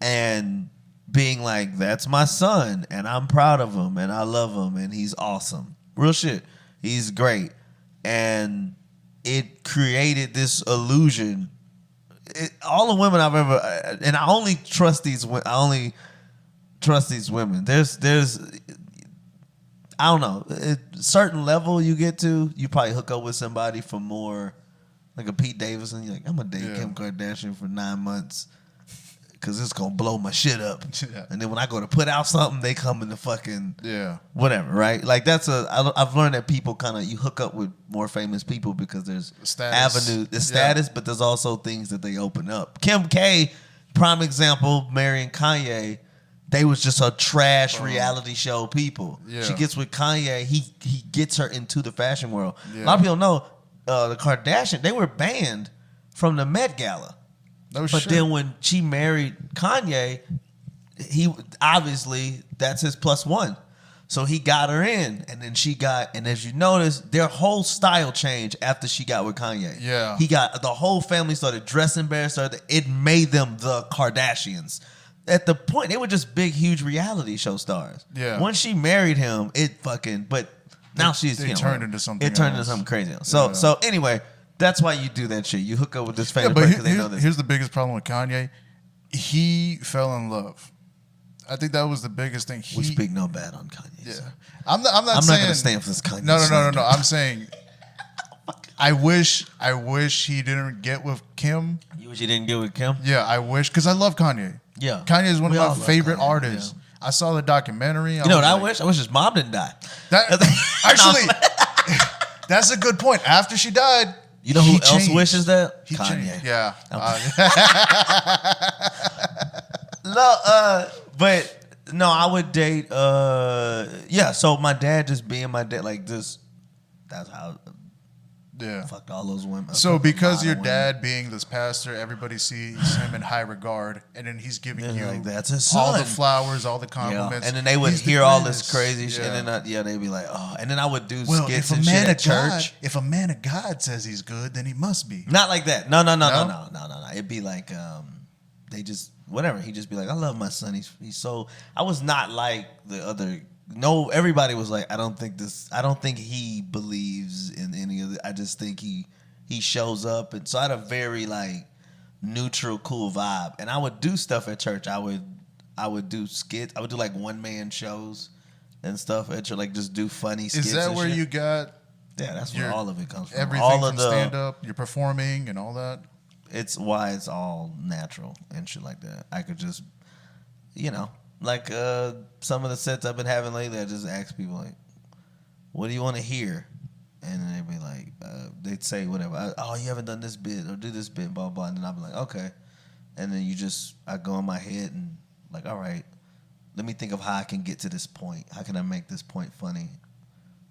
and being like, that's my son, and I'm proud of him, and I love him, and he's awesome. Real shit. He's great, and it created this illusion. All the women I've ever, and I only trust these women. There's I don't know, a certain level you get to, you probably hook up with somebody for more, like a Pete Davidson. You're like, I'm gonna date Kim Kardashian for 9 months because it's gonna blow my shit up. Yeah. And then when I go to put out something, they come in the fucking whatever, right? Like I've learned that people kind of, you hook up with more famous people because there's status, but there's also things that they open up. Kim K, prime example, marrying Kanye. They was just a trash reality show people. Yeah. She gets with Kanye. He gets her into the fashion world. Yeah. A lot of people know the Kardashians. They were banned from the Met Gala. But then when she married Kanye, he obviously that's his plus one. So he got her in, and then and as you notice, their whole style changed after she got with Kanye. Yeah, the whole family started dressing better. It made them the Kardashians. At the point, they were just big, huge reality show stars. Yeah. Once she married him, but now it turned into something. It turned into something crazy. So anyway, that's why you do that shit. You hook up with this famous person because they know this. Here's the biggest problem with Kanye. He fell in love. I think that was the biggest thing. We speak no bad on Kanye. Yeah. So. I'm not saying. I'm not going to stand for this Kanye. No. I'm saying I wish he didn't get with Kim. You wish he didn't get with Kim? Yeah, I wish, because I love Kanye. Yeah. Kanye is one of my favorite artists. Yeah. I saw the documentary. You know what I wish? I wish his mom didn't die. Actually, that's a good point. After she died, you know who else wishes that? Kanye. Changed. Yeah. But no, I would date. So my dad just being my dad, like this. That's how. Yeah. Fucked all those women. So because your dad being this pastor, everybody sees him in high regard, and then he's giving you like, that's his son. All the flowers, all the compliments. Yeah. And then they would hear all this crazy shit, and then they'd be like, oh. And then I would do skits and shit at church. If a man of God says he's good, then he must be. Not like that. No. It'd be like they just whatever. He'd just be like, I love my son. He's so. I was not like the other. No, everybody was like, I don't think he believes in any of it. I just think he shows up. And so I had a very like neutral, cool vibe. And I would do stuff at church. I would do skits. I would do like one-man shows and stuff at church, like just do funny skits. Is that where you got? Yeah, that's where all of it comes from. Everything all from stand-up, you're performing and all that? It's why it's all natural and shit like that. I could just, like some of the sets I've been having lately, I just ask people like, what do you want to hear? And then they'd be like, they'd say whatever. You haven't done this bit or do this bit, blah, blah. And then I'd be like, okay. And then I go in my head and like, all right, let me think of how I can get to this point. How can I make this point funny?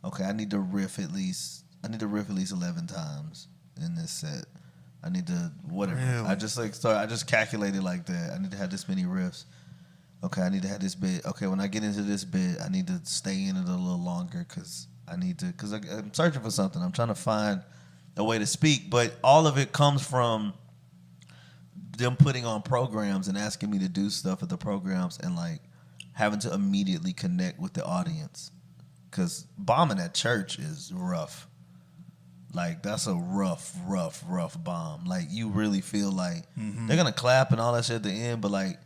Okay, I need to riff at least 11 times in this set. I need to whatever. Really? I just calculated like that. I need to have this many riffs. Okay, I need to have this bit. Okay, when I get into this bit, I need to stay in it a little longer because I'm searching for something. I'm trying to find a way to speak, but all of it comes from them putting on programs and asking me to do stuff at the programs and like having to immediately connect with the audience because bombing at church is rough. Like that's a rough bomb. Like you really feel like they're gonna clap and all that shit at the end, but like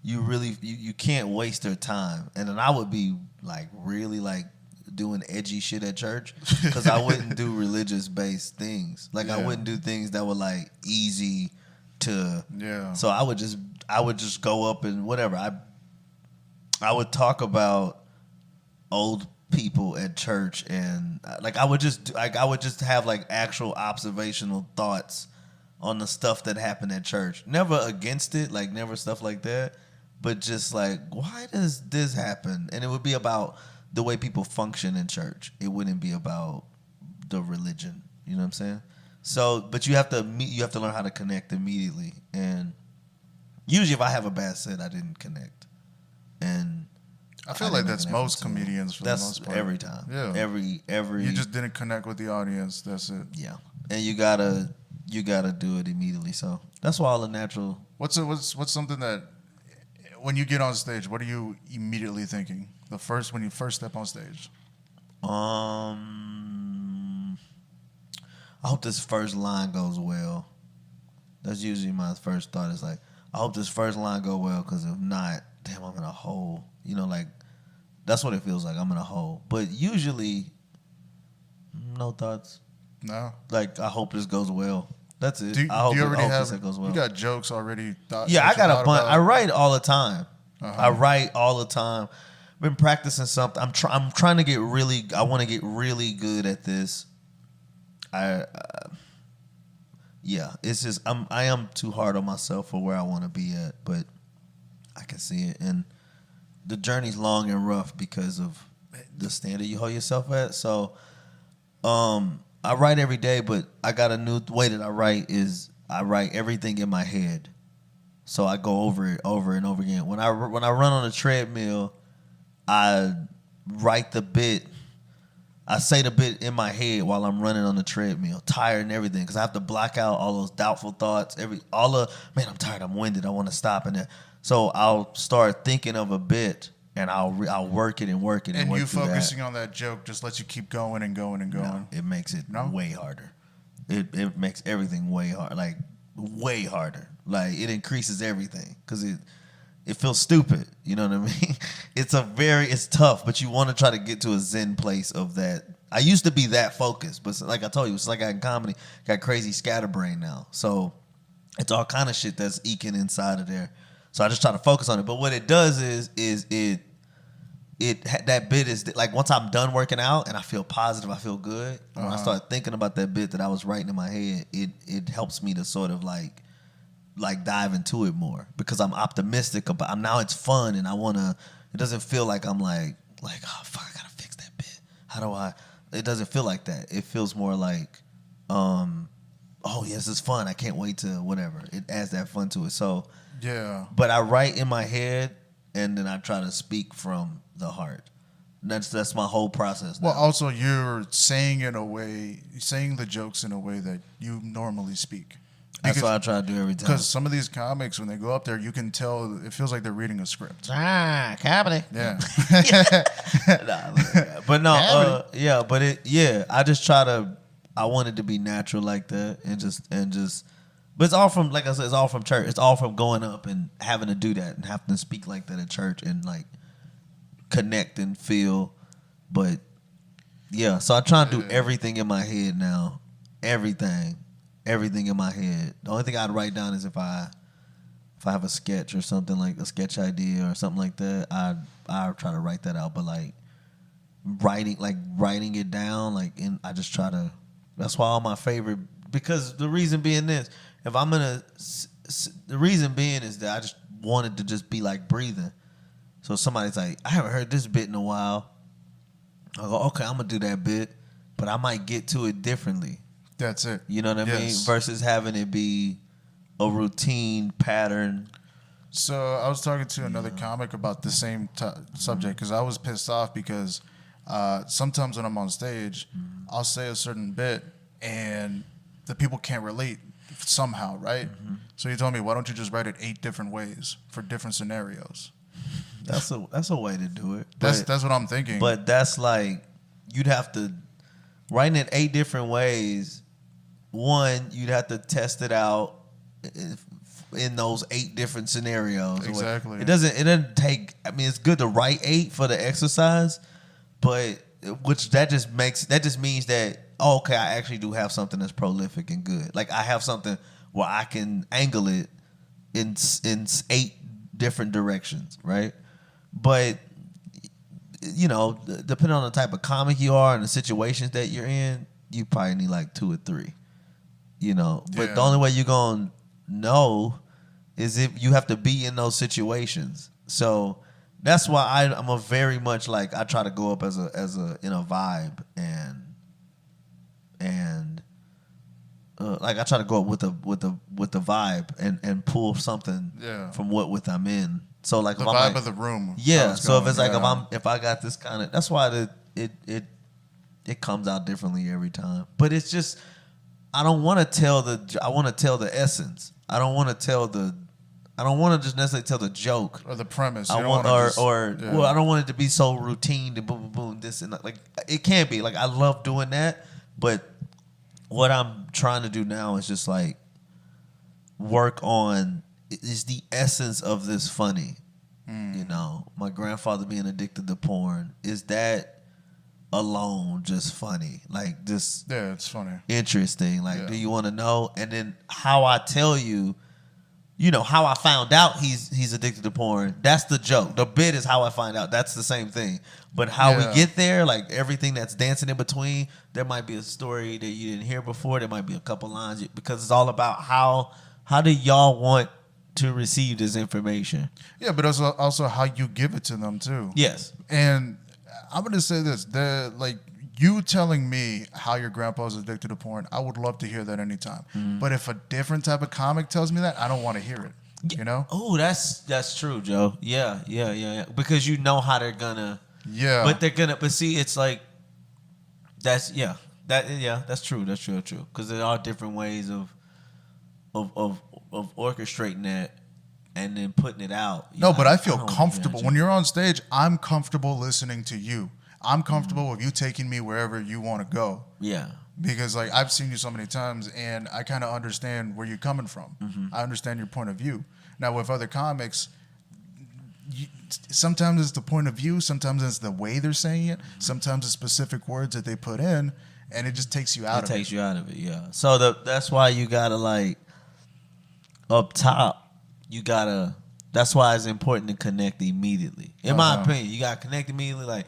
you really you can't waste their time. And then I would be like really like doing edgy shit at church because I wouldn't do religious based things. Like I wouldn't do things that were like easy to. Yeah. So I would just go up and whatever. I would talk about old people at church and like I would just have like actual observational thoughts on the stuff that happened at church. Never against it, like never stuff like that, but just like why does this happen? And it would be about the way people function in church. It wouldn't be about the religion. You know what I'm saying? So, but you have to learn how to connect immediately. And Usually, if I have a bad set, I didn't connect, and I feel didn't like make that's an most effort to. comedians for That's the most part. every time. Yeah. Every. You just didn't connect with the audience. That's it. Yeah, and you gotta do it immediately. So that's why all the natural. What's something that when you get on stage, what are you immediately thinking? When you first step on stage. I hope this first line goes well. That's usually my first thought. Is like, I hope this first line go well, because if not, damn, I'm in a hole. You know, like that's what it feels like. I'm in a hole. But usually, no thoughts. No. Like, I hope this goes well. That's it. Do you I already hope have? this goes well. You got jokes already. Yeah, I got a bunch. I write all the time. Uh-huh. I write all the time. Been practicing something. I'm trying to get really. I want to get really good at this. Yeah, it's just I am too hard on myself for where I want to be at, but I can see it, and the journey's long and rough because of the standard you hold yourself at. So, I write every day, but I got a new way that I write is I write everything in my head. So I go over it over and over again. When I run on a treadmill, I write the bit. I say the bit in my head while I'm running on the treadmill, tired and everything, because I have to block out all those doubtful thoughts. Man, I'm tired, I'm winded, I want to stop. And so I'll start thinking of a bit, and I'll work it and work it. And work you through focusing that. on that joke just lets you keep going and going and going. No, it makes it No? way harder. It makes everything way hard, like way harder. Like it increases everything because it feels stupid. You know what I mean? It's tough, but you want to try to get to a zen place of that. I used to be that focused, but like I told you, it's like I in comedy, got crazy scatterbrain now. So it's all kind of shit that's eking inside of there. So I just try to focus on it. But what it does is that bit is like once I'm done working out and I feel positive, I feel good. When I start thinking about that bit that I was writing in my head, it helps me to sort of like dive into it more because I'm optimistic about. Now it's fun and I wanna. It doesn't feel like I'm like oh fuck, I gotta fix that bit. How do I? It doesn't feel like that. It feels more like, oh yeah, this is fun. I can't wait to whatever. It adds that fun to it. So Yeah. but I write in my head and then I try to speak from the heart. That's my whole process now. Well, also you're saying the jokes in a way that you normally speak. That's what I try to do every time. Because some of these comics, when they go up there, you can tell it feels like they're reading a script. Comedy. Yeah. But no, I just try to. I want it to be natural like that, and just. But it's all from, like I said, it's all from church. It's all from going up and having to do that and having to speak like that at church and like connect and feel. But yeah, so I try and do everything in my head now. Everything in my head. The only thing I'd write down is if I have a sketch or something, like a sketch idea or something like that, I try to write that out. But like writing it down, I just try to. That's why all my favorite. Because the reason being this, the reason being is that I just wanted to just be like breathing. So somebody's like, I haven't heard this bit in a while. I go, okay, I'm gonna do that bit, but I might get to it differently. That's it. You know what I mean? Versus having it be a routine pattern. So I was talking to another comic about the same subject because I was pissed off because sometimes when I'm on stage, I'll say a certain bit and the people can't relate somehow, right? So he told me, why don't you just write it 8 different ways for different scenarios? That's a way to do it. That's what I'm thinking. But that's like you'd have to writing it 8 different ways. One, you'd have to test it out in those 8 different scenarios. Exactly. It doesn't take. I mean, it's good to write 8 for the exercise, but that just means that okay, I actually do have something that's prolific and good. Like I have something where I can angle it in 8 different directions, right? But you know, depending on the type of comic you are and the situations that you're in, you probably need like 2 or 3. You know, but the only way you're gonna know is if you have to be in those situations. So that's why I'm a very much like I try to go up as a in a vibe and like I try to go up with the vibe and pull something from what I'm in. So like the if I'm vibe like, of the room. yeah. So if it's like if I got this kind of, that's why it comes out differently every time. But it's just I don't want to tell I want to tell the essence. I don't want to just necessarily tell the joke or the premise. I want well, I don't want it to be so routine and boom, boom, boom, this and that. Like it can be. Like I love doing that, but what I'm trying to do now is just like work on is the essence of this funny. You know, my grandfather being addicted to porn, is that alone just funny? Like just it's funny, interesting. Like, do you want to know? And then how I tell you. You know, how I found out he's addicted to porn. That's the joke. The bit is how I find out. That's the same thing. But how we get there, like everything that's dancing in between, there might be a story that you didn't hear before. There might be a couple lines because it's all about how do y'all want to receive this information. Yeah, but it's also how you give it to them too. Yes. And I'm going to say this. Like you telling me how your grandpa's addicted to porn, I would love to hear that anytime. But if a different type of comic tells me that, I don't want to hear it. You know? Oh, that's true, Joe. Yeah. Because you know how they're gonna. Yeah. But they're gonna. But see, it's like that's true. That's true. Because there are different ways of orchestrating that and then putting it out. No, but I feel comfortable when you're on stage. I'm comfortable listening to you. I'm comfortable with you taking me wherever you want to go. Yeah. Because like I've seen you so many times and I kind of understand where you're coming from. I understand your point of view. Now with other comics, sometimes it's the point of view, sometimes it's the way they're saying it, sometimes it's specific words that they put in, and it just takes you out of it. It takes you out of it, yeah. So that's why you gotta like up top, that's why it's important to connect immediately. In my opinion, you gotta connect immediately. Like,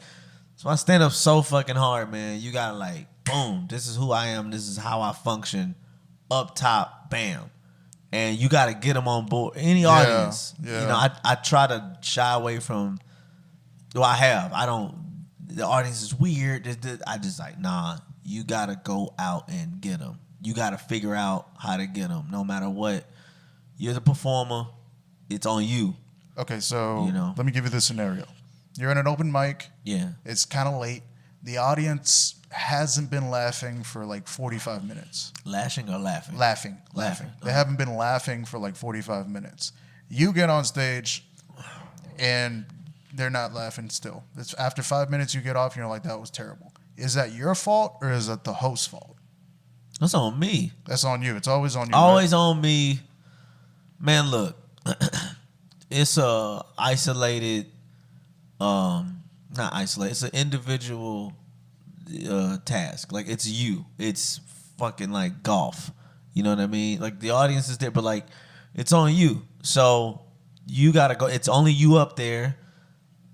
so I stand up so fucking hard, man. You gotta like, boom, this is who I am. This is how I function. Up top, bam. And you gotta get them on board. Any audience. Yeah. You know, I try to shy away from, the audience is weird. I just like, nah, you gotta go out and get them. You gotta figure out how to get them. No matter what. You're the performer. It's on you. Okay, so let me give you this scenario. You're in an open mic. Yeah. It's kind of late. The audience hasn't been laughing for like 45 minutes. Lashing or laughing? Laughing. They haven't been laughing for like 45 minutes. You get on stage and they're not laughing still. It's after 5 minutes you get off and you're like, that was terrible. Is that your fault or is that the host's fault? That's on me. That's on you. It's always on you. Always on me. Man, look. It's a isolated... not isolated. It's an individual task. Like it's you. It's fucking like golf. You know what I mean? Like the audience is there, but like it's on you. So you gotta go. It's only you up there.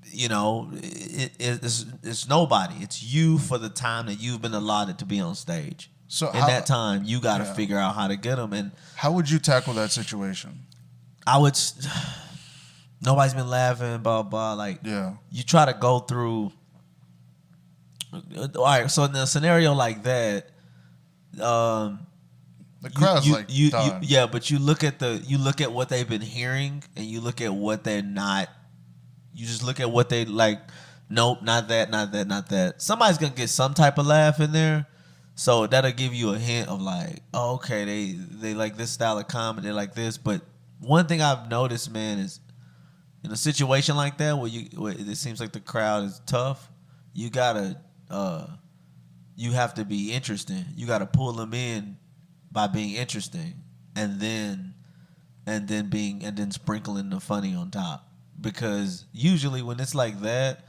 You know, it's nobody. It's you for the time that you've been allotted to be on stage. So in that time, you gotta figure out how to get them. And how would you tackle that situation? I would. Nobody's been laughing, blah, blah. Like, you try to go through. All right, so in a scenario like that, the crowd's yeah, but you look at what they've been hearing, and you look at what they're not. You just look at what they like. Nope, not that, not that, not that. Somebody's gonna get some type of laugh in there, so that'll give you a hint of like, oh, okay, they like this style of comedy, they like this. But one thing I've noticed, man, is in a situation like that where it seems like the crowd is tough, you have to be interesting. You gotta pull them in by being interesting, and then sprinkling the funny on top. Because usually when it's like that,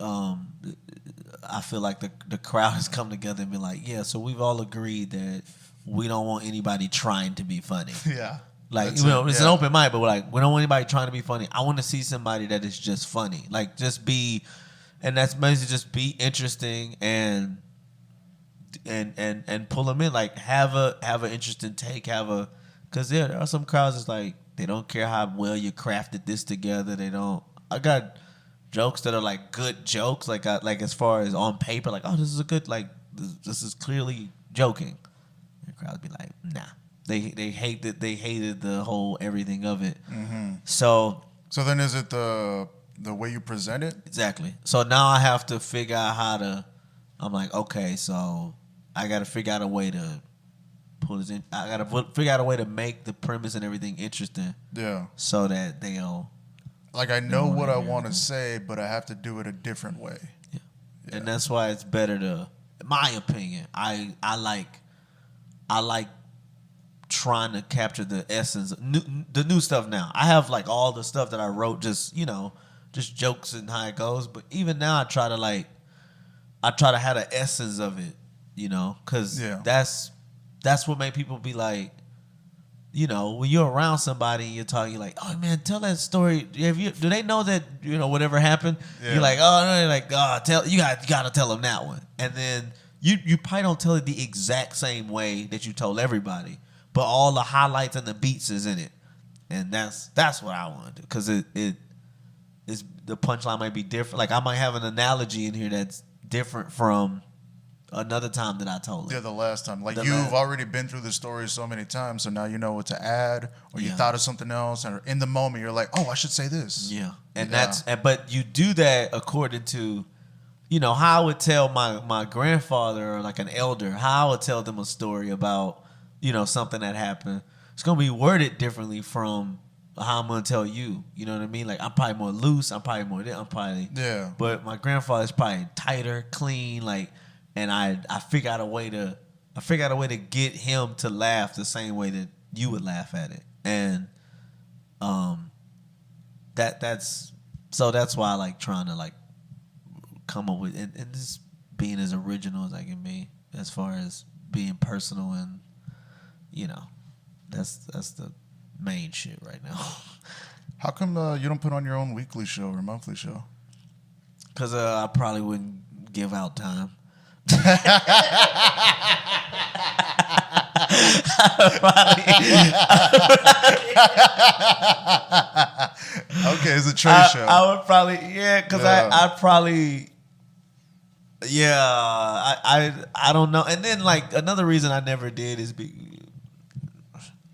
I feel like the crowd has come together and been like, yeah, so we've all agreed that we don't want anybody trying to be funny. Yeah. Like, it's an open mic, but we're like, we don't want anybody trying to be funny. I want to see somebody that is just funny. Like, just be, and that's basically just be interesting and pull them in. Like, have an interesting take, because there are some crowds that's like, they don't care how well you crafted this together. I got jokes that are like good jokes, like as far as on paper, like, oh, this is a good, like, this is clearly joking. The crowd would be like, nah. They hated the whole everything of it. Mm-hmm. So then is it the way you present it? exactly. So now I have to figure out how to. I'm like, okay, so I got to figure out a way to pull this in. I got to figure out a way to make the premise and everything interesting. Yeah. So that they'll. Like I know what I want to say, but I have to do it a different way. Yeah. And that's why it's better to, in my opinion, I like trying to capture the essence, the new stuff now. I have like all the stuff that I wrote, just jokes and how it goes. But even now, I try to have the essence of it, because that's what make people be like, when you're around somebody and you're talking, you're like, oh man, tell that story. Do they know that whatever happened? Yeah. You're like, oh no, you're like, oh, you got to tell them that one, and then you probably don't tell it the exact same way that you told everybody, but all the highlights and the beats is in it, and that's what I want to do, because it is the punchline might be different. Like I might have an analogy in here that's different from another time that I told it. Yeah, the last time. Like you've already been through the story so many times, so now you know what to add, or you thought of something else, and in the moment you're like, oh, I should say this. Yeah, but you do that according to, how I would tell my grandfather or like an elder, how I would tell them a story about, something that happened. It's gonna be worded differently from how I'm gonna tell you. You know what I mean? Like I'm probably more loose. I'm probably more. But my grandfather's probably tighter, clean, like. And I figure out a way to get him to laugh the same way that you would laugh at it, and that's why I like trying to like come up with and just being as original as I can be as far as being personal, and that's the main shit right now. How come you don't put on your own weekly show or monthly show? Because I probably wouldn't give out time. Okay, it's a Tre show. I would probably, because I probably, I don't know. And then like another reason I never did is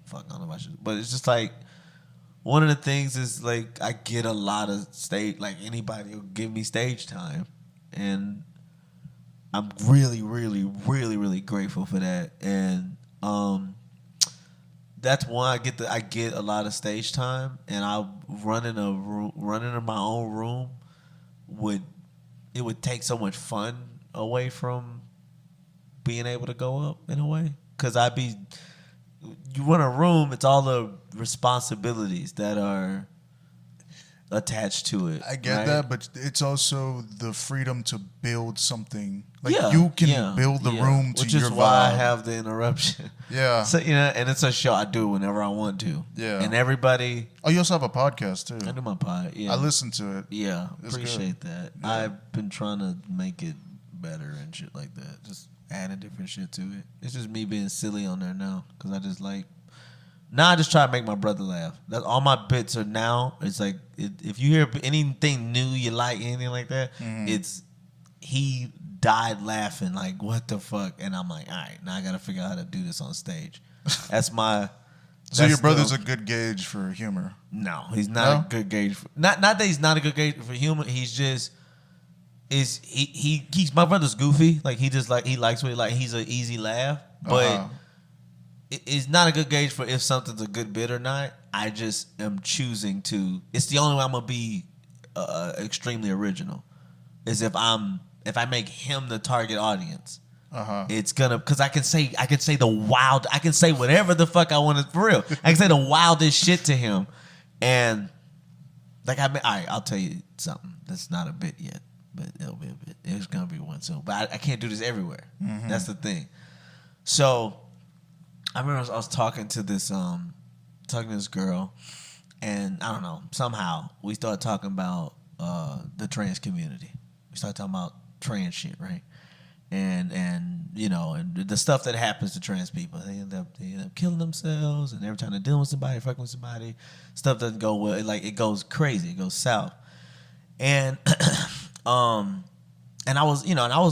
fuck, I don't know if I should, but it's just like one of the things is like I get a lot of stage, like anybody will give me stage time, and I'm really, really, really, really grateful for that, and that's why I get a lot of stage time, and I running in my own room would take so much fun away from being able to go up in a way, because you run a room, it's all the responsibilities that are attached to it. I get that, but it's also the freedom to build something. Like Yeah, you can build the room to which your is why I vibe. have the interruption. Yeah. So and it's a show I do whenever I want to. Yeah. And everybody, Oh, you also have a podcast too. I do my pod. Yeah. I listen to it. Yeah, It's appreciate that. Yeah. I've been trying to make it better and shit like that. Just adding different shit to it. It's just me being silly on there now, because I just like. Now I just try to make my brother laugh. That's all my bits are now. It's like if you hear anything new you like, anything like that, it's he died laughing like what the fuck, and I'm like, all right, now I got to figure out how to do this on stage. That's my. So your brother's a good gauge for humor. No, he's not a good gauge. Not that he's not a good gauge for humor. He's just he's my brother's goofy. Like he likes what he like. He's an easy laugh, but. It's not a good gauge for if something's a good bit or not. I just am choosing to. It's the only way I'm gonna be extremely original. Is if I make him the target audience. It's gonna, because I can say whatever the fuck I want to, for real. I can say the wildest shit to him, and like all right, I'll tell you something that's not a bit yet, but it'll be a bit. It's gonna be one soon. But I can't do this everywhere. That's the thing. So. I remember I was talking to this girl, and I don't know, somehow we started talking about the trans community. We started talking about trans shit, right? And the stuff that happens to trans people. They end up killing themselves, and every time they're dealing with somebody, fucking with somebody, stuff doesn't go well. It goes crazy. It goes south. And and I was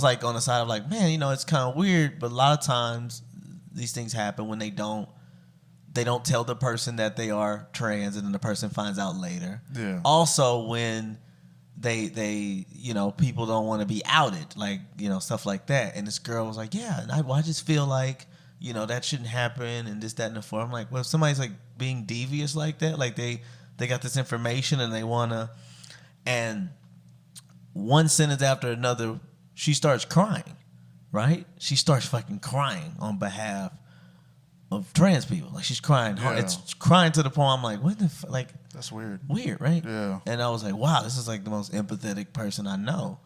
like on the side of like, man, it's kind of weird, but a lot of times these things happen when they don't tell the person that they are trans, and then the person finds out later. Yeah. Also, when they people don't want to be outed, like, stuff like that. And this girl was like, yeah, and I just feel like, that shouldn't happen, and this, that, and the fourth. I'm like, well, if somebody's like being devious like that, like they got this information and they wanna, and one sentence after another, she starts crying, right? She starts fucking crying on behalf of trans people. Like, she's crying hard. Yeah. It's crying to the point I'm like, what the fuck? Like, That's weird. Weird, right? Yeah. And I was like, wow, this is like the most empathetic person I know.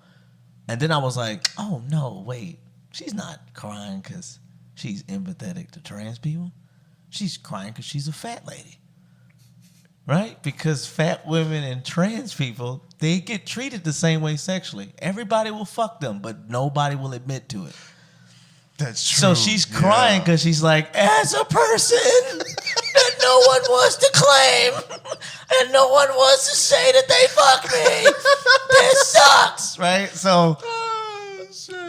And then I was like, oh, no, wait. She's not crying because she's empathetic to trans people. She's crying because she's a fat lady. Right? Because fat women and trans people, they get treated the same way sexually. Everybody will fuck them, but nobody will admit to it. That's true. So she's crying because she's like, as a person that no one wants to claim and no one wants to say that they fuck me, this sucks, right? So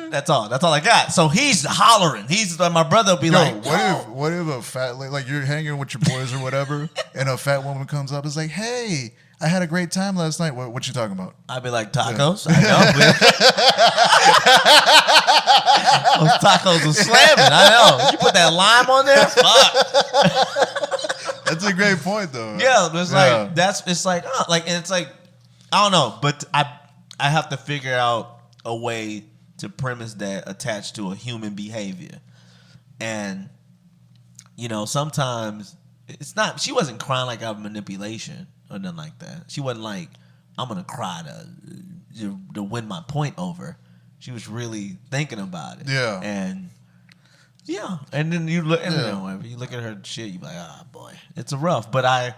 that's all I got. So he's hollering. He's like, my brother will be like, what if a fat lady, like you're hanging with your boys or whatever, and a fat woman comes up and is like, hey, I had a great time last night. What you talking about? I'd be like, tacos. Yeah. I know. Those tacos are slamming. I know. You put that lime on there? Fuck. That's a great point, though. Yeah, but it's like, and it's like, I don't know, but I have to figure out a way to premise that attached to a human behavior. And, sometimes it's not, she wasn't crying like out of manipulation or nothing like that. She wasn't like, I'm going to cry to win my point over. She was really thinking about it. Yeah. And then you look, you look at her shit, you be like, oh boy, it's a rough. But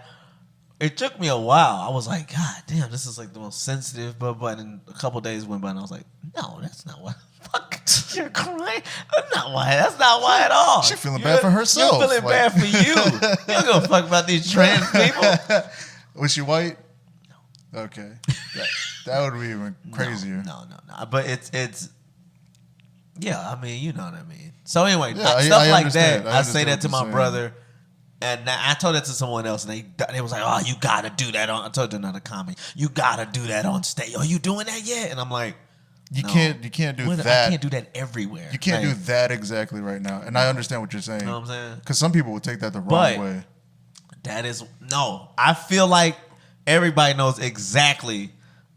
it took me a while. I was like, God damn, this is like the most sensitive. But then a couple days went by, and I was like, no, that's not why. Fuck, you're crying. That's not why. That's not why at all. She's feeling bad for herself. You're feeling bad for you. You don't give a fuck about these trans people. Was she white? No. Okay. That would be even crazier. No. But it's. Yeah, I mean, you know what I mean. So anyway, stuff I like understand. that. I say that to my brother. And I told that to someone else, and they was like, "Oh, you gotta do that on." I told another comic, "You gotta do that on stage. Are you doing that yet?" And I'm like, You can't do that. I can't do that everywhere. You can't do that exactly right now. And I understand what you're saying. You know what I'm saying? Because some people would take that the wrong way. That is no. I feel like everybody knows exactly.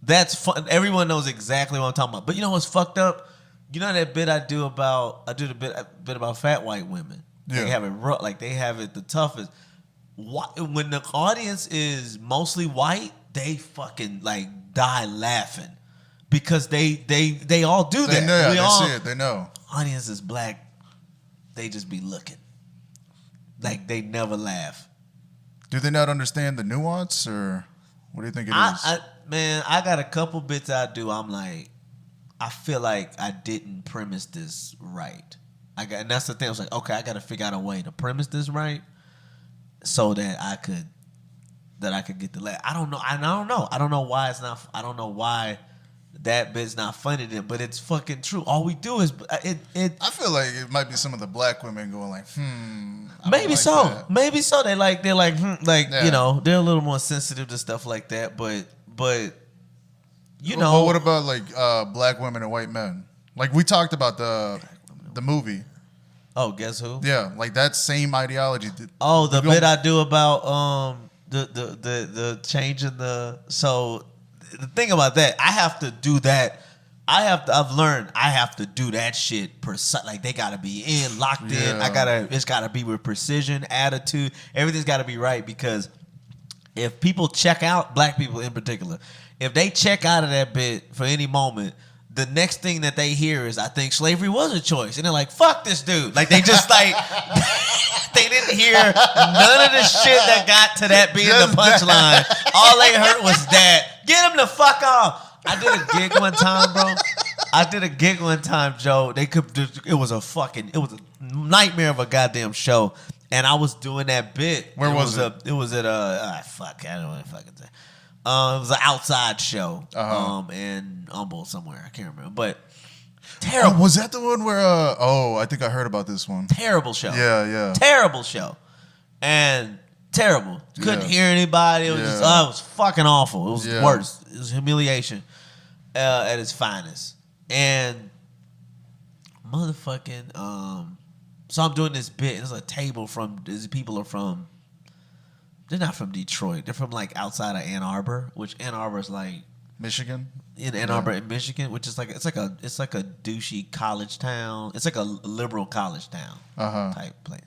That's fun. Everyone knows exactly what I'm talking about. But you know what's fucked up? You know that bit I do the bit about fat white women. Yeah. They have it rough, like they have it the toughest. When the audience is mostly white, they fucking like die laughing because they all do that. They know. They see it. They know. Audience is black. They just be looking like they never laugh. Do they not understand the nuance, or what do you think it is? I got a couple bits I do. I'm like, I feel like I didn't premise this right. And that's the thing. I was like, okay, I got to figure out a way to premise this right, so that I could get the laugh. I don't know. I don't know why it's not. I don't know why that bit's not funny then, but it's fucking true. All we do is it. I feel like it might be some of the black women going like, Maybe like so. that. Maybe so. They're they're a little more sensitive to stuff like that. But But what about like black women and white men? Like we talked about the movie. Oh, guess who? Yeah, like that same ideology. Oh, the bit I do about the changing the. So the thing about that, I have to do that. I've learned I have to do that shit like they gotta be locked in. It's gotta be with precision, attitude. Everything's gotta be right, because if people check out, black people in particular, if they check out of that bit for any moment, the next thing that they hear is, I think slavery was a choice. And they're like, fuck this dude. Like, they just like, they didn't hear none of the shit that got to that being the punchline. All they heard was that. Get him the fuck off. I did a gig one time, bro. Joe. It was a nightmare of a goddamn show. And I was doing that bit. Where was it? It was at I don't know what to fucking say. It was an outside show in Humboldt somewhere. I can't remember. But Terrible. Oh, was that the one where? I think I heard about this one. Terrible show. Yeah. Terrible show. And terrible. Couldn't hear anybody. It was just, it was fucking awful. It was worse. It was humiliation at its finest. And motherfucking, so I'm doing this bit. There's a table these people are from, they're not from Detroit. They're from like outside of Ann Arbor, which Ann Arbor is like Michigan. In Ann Arbor, in Michigan, which is like it's like a douchey college town. It's like a liberal college town type place.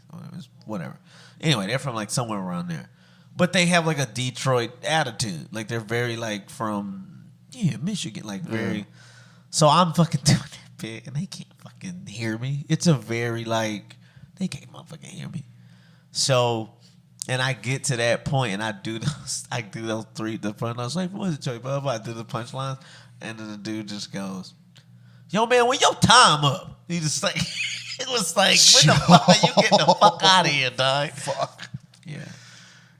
Whatever. Anyway, they're from like somewhere around there, but they have like a Detroit attitude. Like they're very like from Michigan, like very. So I'm fucking doing that bit, and they can't fucking hear me. It's a very like they can't motherfucking hear me. So. And I get to that point, and I do those three, the front. I was like, "What is it, Joey?" Blah, blah, I do the punchlines, and then the dude just goes, "Yo, man, when your time up?" He just like, it was like, "When the fuck are you getting the fuck out of here, dog?" Fuck. Yeah,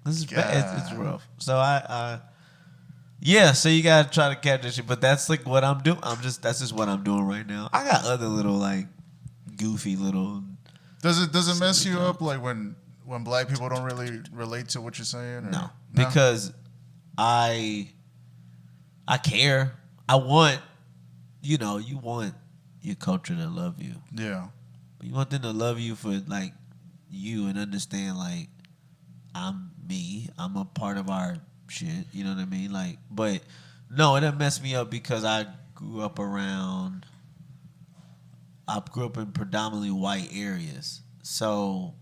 this is bad. It's rough. So so you gotta try to catch this shit, but that's like what I'm doing. That's just what I'm doing right now. I got other little like goofy little. Does it mess you up like when black people don't really relate to what you're saying? Or? No, because I care. I want, you want your culture to love you. Yeah. You want them to love you for like you and understand like I'm me. I'm a part of our shit. You know what I mean? Like, but no, it didn't mess me up because I grew up in predominantly white areas. So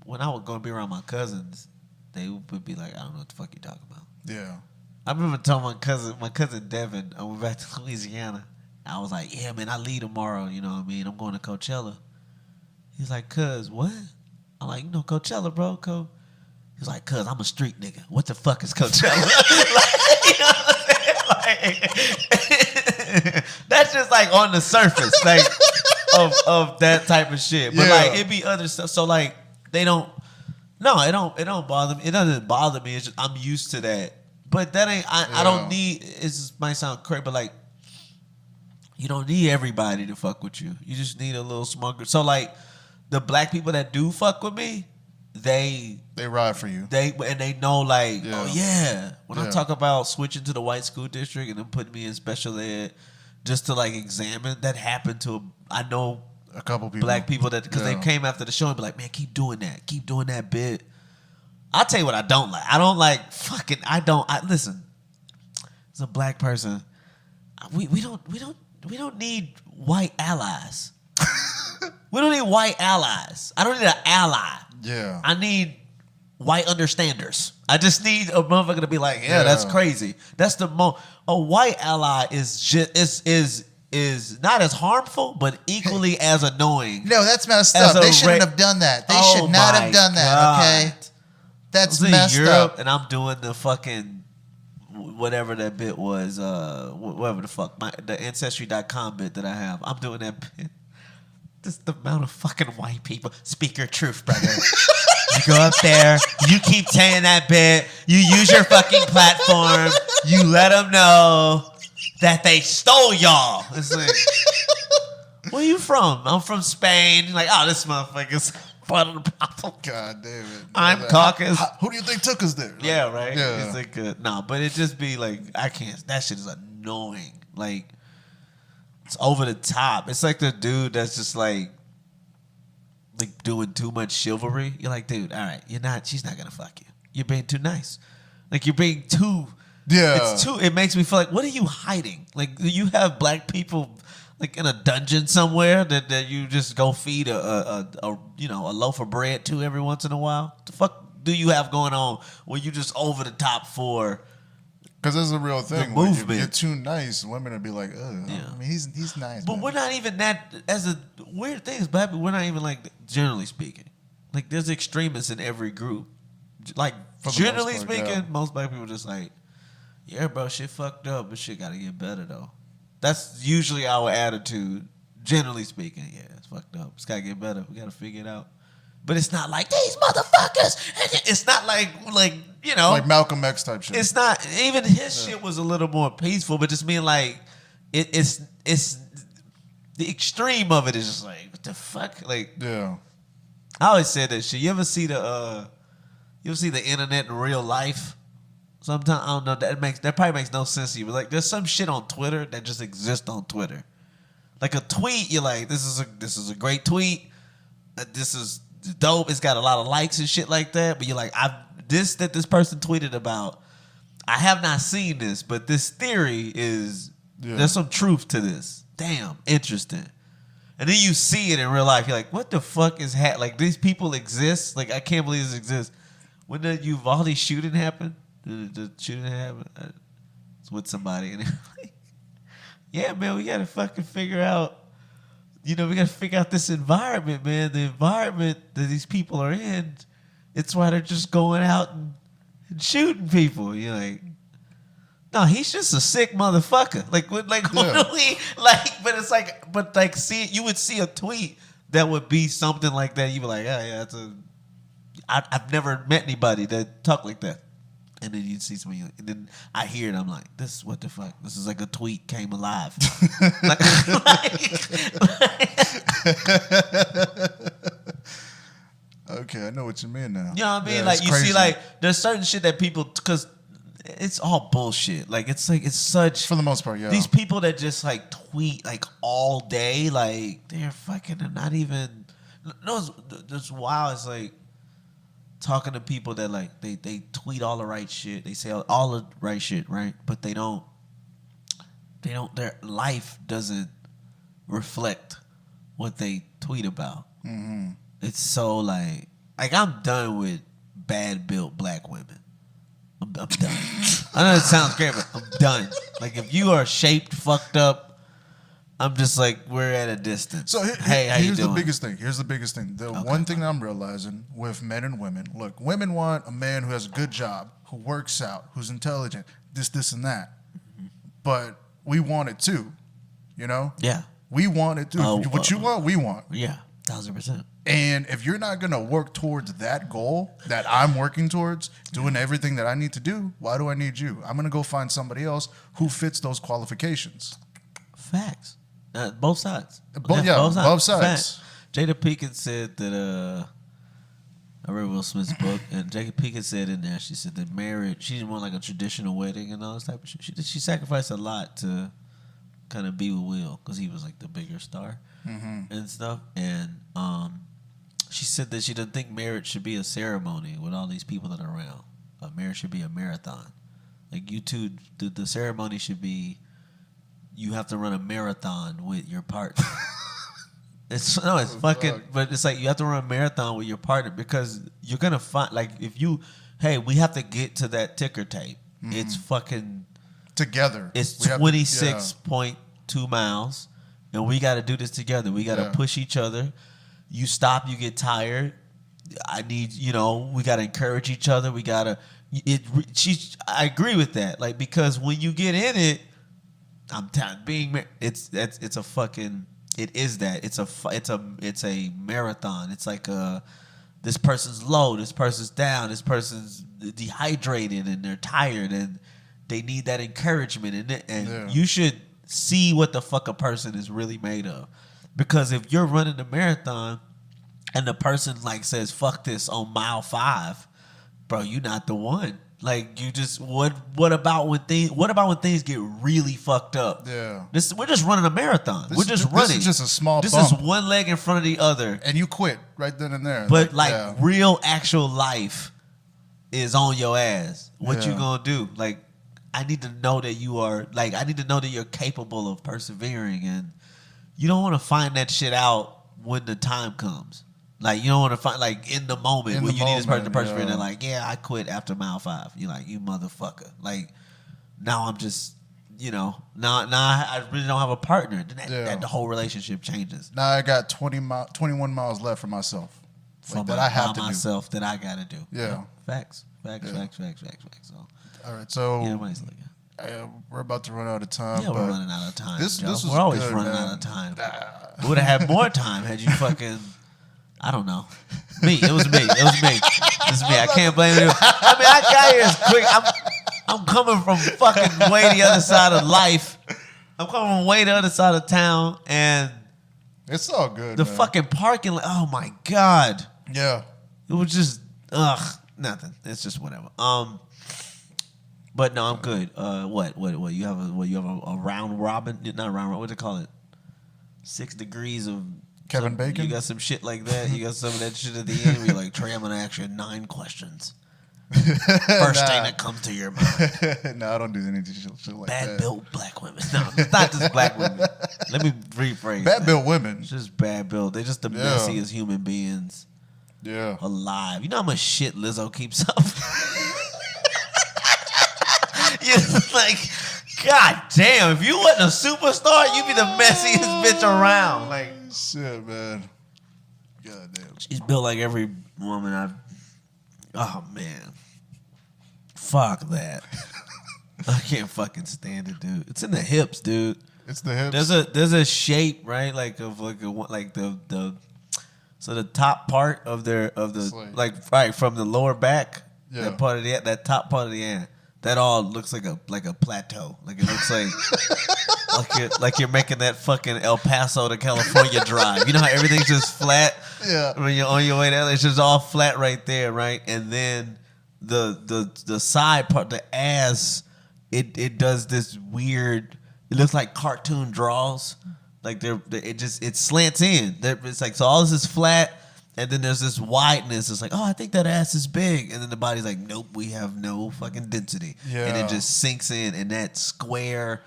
when I was going to be around my cousins, they would be like, I don't know what the fuck you talking about. Yeah. I remember telling my cousin Devin, I went back to Louisiana. I was like, yeah, man, I leave tomorrow, you know what I mean? I'm going to Coachella. He's like, cuz, what? I'm like, Coachella, bro. He's like, cuz, I'm a street nigga. What the fuck is Coachella? You know what I'm saying? Like, that's just like on the surface, like of that type of shit. But like, it'd be other stuff. So like, it don't bother me. It doesn't bother me. It's just, I'm used to that. But that ain't, I don't need, it just might sound crazy, but like, you don't need everybody to fuck with you. You just need a little small group. So like, the black people that do fuck with me, they ride for you. They know like, when I talk about switching to the white school district and then putting me in special ed just to like examine, that happened to, I know, a couple people, black people that because they came after the show and be like, man, keep doing that bit. I'll tell you what I don't like. I don't like fucking. Listen. As a black person, we don't need white allies. We don't need white allies. I don't need an ally. Yeah. I need white understanders. I just need a motherfucker to be like, that's crazy. That's the a white ally is not as harmful, but equally as annoying. No, that's messed up. They shouldn't have done that. They should not have done that, okay? That's messed up. And I'm doing the fucking, whatever that bit was, whatever the fuck, the Ancestry.com bit that I have. I'm doing that bit. Just the amount of fucking white people. Speak your truth, brother. You go up there, you keep saying that bit, you use your fucking platform, you let them know that they stole y'all. It's like, where you from? I'm from Spain. Like, oh, this motherfucker's part of the problem. God damn it. I'm Caucus. Who do you think took us there? Like, yeah, right? Yeah. It's like, no, but it just be like, I can't, that shit is annoying. Like, it's over the top. It's like the dude that's just like doing too much chivalry. You're like, dude, all right, she's not gonna fuck you. You're being too nice. Like, you're being too. Yeah. It makes me feel like, what are you hiding? Like, do you have black people like in a dungeon somewhere that you just go feed a loaf of bread to every once in a while? What the fuck do you have going on where you just over the top for? Because that's a real thing. The movement. You're too nice. Women would be like, ugh. Yeah. I mean, he's nice. But man. we're not even that. As a weird thing is, black people, we're not even like, generally speaking. Like, there's extremists in every group. Like, generally speaking, most black people just like, yeah, bro, shit fucked up, but shit gotta get better though. That's usually our attitude. Generally speaking, yeah, it's fucked up. It's gotta get better. We gotta figure it out. But it's not like these motherfuckers. It's not like like Malcolm X type shit. It's not even his shit was a little more peaceful, but just being like it's the extreme of it is just like, what the fuck? Like, Yeah. I always said that shit. You ever see the internet in real life? Sometimes I don't know. That probably makes no sense to you. But like, there's some shit on Twitter that just exists on Twitter. Like a tweet, you're like, this is a great tweet. This is dope. It's got a lot of likes and shit like that. But you're like, this person tweeted about. I have not seen this, but this theory is there's some truth to this. Damn, interesting. And then you see it in real life. You're like, what the fuck is like these people exist? Like I can't believe this exists. When all these shooting happened, the shooting happened it's with somebody, and they're like, yeah, man, we gotta fucking figure out. We gotta figure out this environment, man. The environment that these people are in. It's why they're just going out and shooting people. You're like, no, he's just a sick motherfucker. Like, what do we like? But it's like, you would see a tweet that would be something like that. You'd be like, yeah, I've never met anybody that talk like that. And then you'd see somebody, and then I hear it. I'm like, what the fuck? This is like a tweet came alive. Okay, I know what you mean now. You know what I mean? Yeah, like, you crazy. see, like, there's certain shit that people, because it's all bullshit. Like, it's such. For the most part, yeah. These people that just, like, tweet, like, all day, like, they're not even. No, it's wild. It's like talking to people that, like, they tweet all the right shit. They say all the right shit, right? But they don't, their life doesn't reflect what they tweet about. Mm-hmm. It's so like I'm done with bad built black women. I'm done. I know it sounds great, but I'm done. Like if you are shaped, fucked up, I'm just like we're at a distance. So hey, how you here's doing? the biggest thing. Here's the biggest thing. The one thing that I'm realizing with men and women. Look, women want a man who has a good job, who works out, who's intelligent, this, and that. Mm-hmm. But we want it too. Yeah. We want it too. What you want, we want. Yeah, 1,000%. And if you're not going to work towards that goal that I'm working towards, doing everything that I need to do, why do I need you? I'm going to go find somebody else who fits those qualifications. Facts. Both sides. Both sides. Facts. Jada Pinkett said that, I read Will Smith's book, and Jada Pinkett said in there, she said that marriage, she didn't want like a traditional wedding and all this type of shit. She sacrificed a lot to kind of be with Will because he was like the bigger star and stuff. And she said that she doesn't think marriage should be a ceremony with all these people that are around. Marriage should be a marathon. Like you two, the ceremony should be you have to run a marathon with your partner. It's fucking, but it's like you have to run a marathon with your partner because you're gonna find like we have to get to that ticker tape. Mm-hmm. It's fucking together. It's 26.2 miles, and we got to do this together. We got to push each other. You stop, you get tired. I need, we got to encourage each other. We got to. I agree with that, like because when you get in it, it's a fucking. It is that. It's a marathon. It's like this person's low, this person's down, this person's dehydrated and they're tired and they need that encouragement and you should see what the fuck a person is really made of. Because if you're running a marathon and the person like says fuck this on mile 5, bro, you're not the one. Like you just what about when things get really fucked up? Yeah. We're just running a marathon. We're just running. This is just a small This bump. is one leg in front of the other. And you quit right then and there. But real actual life is on your ass. What you gonna do? Like I need to know that I need to know that you're capable of persevering, and you don't want to find that shit out when the time comes. Like you don't want to find like in the moment when you need this person to persevere. And they're like, I quit after mile 5. You're like, you motherfucker. Like now I'm just, now I really don't have a partner. Then the whole relationship changes. Now I got 21 miles left for myself. That I have to myself do. That I gotta do. Yeah. Facts. So. All right. So. Yeah, everybody's looking. We're about to run out of time. Yeah, we're running out of time. We're always good, running man. out of time. We would have had more time had you fucking. I don't know. It was me. I can't blame you. I mean, I got here as quick. I'm coming from fucking way the other side of life. I'm coming from way the other side of town, and It's all good. The man. fucking parking lot. Oh my god. Yeah. It was just nothing. It's just whatever. But no, I'm good. What you have a round robin? Not a round robin. What do they call it? 6 degrees of Kevin Bacon. You got some shit like that. You got some of that shit at the end where you're like, Trey, I'm gonna ask you 9 questions. First thing that comes to your mind. No, I don't do any shit like that. Bad built black women. No, it's not just black women. Let me rephrase. Bad built women. It's just bad built. They're just the messiest human beings alive. You know how much shit Lizzo keeps up? You're like, God damn, if you wasn't a superstar, you'd be the messiest bitch around. Like, shit, man. God damn. She's built like every woman I've. Oh man, fuck that. I can't fucking stand it, dude. It's in the hips, dude. It's the hips. There's a shape, right? Like of like the so the top part of the like right from the lower back, that part of that top part of the end. That all looks like a plateau. Like it looks like you're making that fucking El Paso to California drive. You know how everything's just flat? Yeah. When you're on your way there, it's just all flat right there, right? And then the side part, the ass, it does this weird. It looks like cartoon draws. Like it slants in. It's like so all this is flat. And then there's this wideness. It's like, oh, I think that ass is big. And then the body's like, nope, we have no fucking density. Yeah. And it just sinks in. And that square,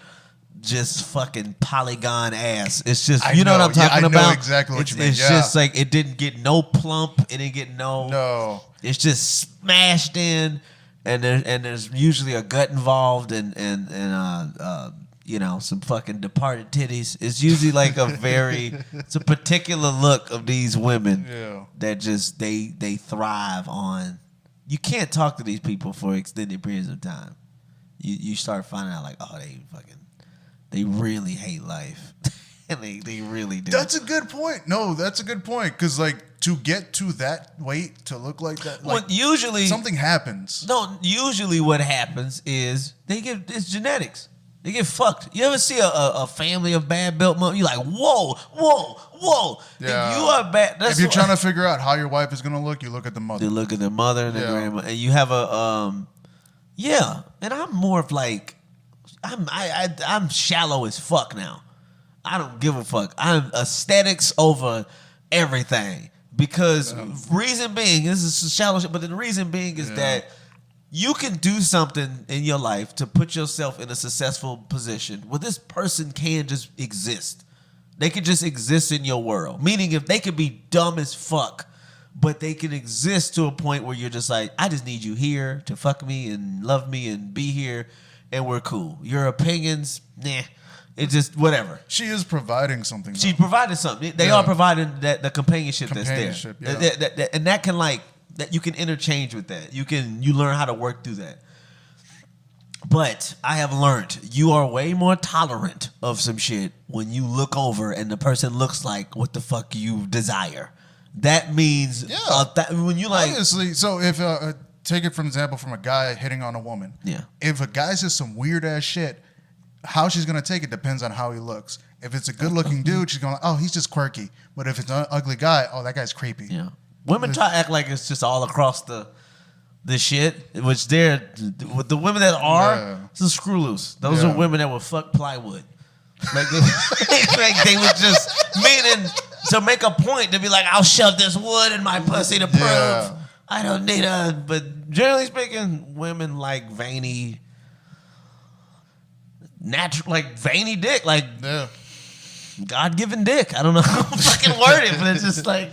just fucking polygon ass. It's just, you know what I'm talking about? I know exactly what you mean. It's just like, it didn't get no plump. It didn't get no. It's just smashed in. And there's usually a gut involved and you know, some fucking departed titties. It's usually like it's a particular look of these women that just, they thrive on. You can't talk to these people for extended periods of time. You start finding out like, oh, they really hate life. And they really do. That's a good point. No, that's a good point. Because like to get to that weight, to look like that, like, usually something happens. No, usually what happens is it's genetics. They get fucked. You ever see a family of bad built mom? You're like, whoa. Yeah. If you are bad, if you're trying to figure out how your wife is gonna look, you look at the mother. You look at the mother and the grandma, and you have and I'm more of like, I'm shallow as fuck now. I don't give a fuck. I'm aesthetics over everything because reason being, this is shallow shit, but the reason being is that you can do something in your life to put yourself in a successful position where this person can just exist. They could just exist in your world. Meaning if they could be dumb as fuck, but they can exist to a point where you're just like, I just need you here to fuck me and love me and be here and we're cool. Your opinions, nah. It's just whatever. She is providing something. She provided something. They are providing the companionship that's there. Yeah. And that can like, that you can interchange with that. You learn how to work through that. But I have learned you are way more tolerant of some shit when you look over and the person looks like what the fuck you desire. That means when you like, obviously. So if take it from example from a guy hitting on a woman. Yeah. If a guy says some weird ass shit, how she's gonna take it depends on how he looks. If it's a good looking dude, she's going, oh, he's just quirky. But if it's an ugly guy, oh, that guy's creepy. Yeah. Women try to act like it's just all across the shit, which with the women that are, it's a screw loose. Those are women that will fuck plywood. Like they would just, meaning to make a point to be like, I'll shove this wood in my pussy to prove I don't need a. But generally speaking, women like veiny, natural, like veiny dick, like God-given dick. I don't know how to fucking word it, but it's just like,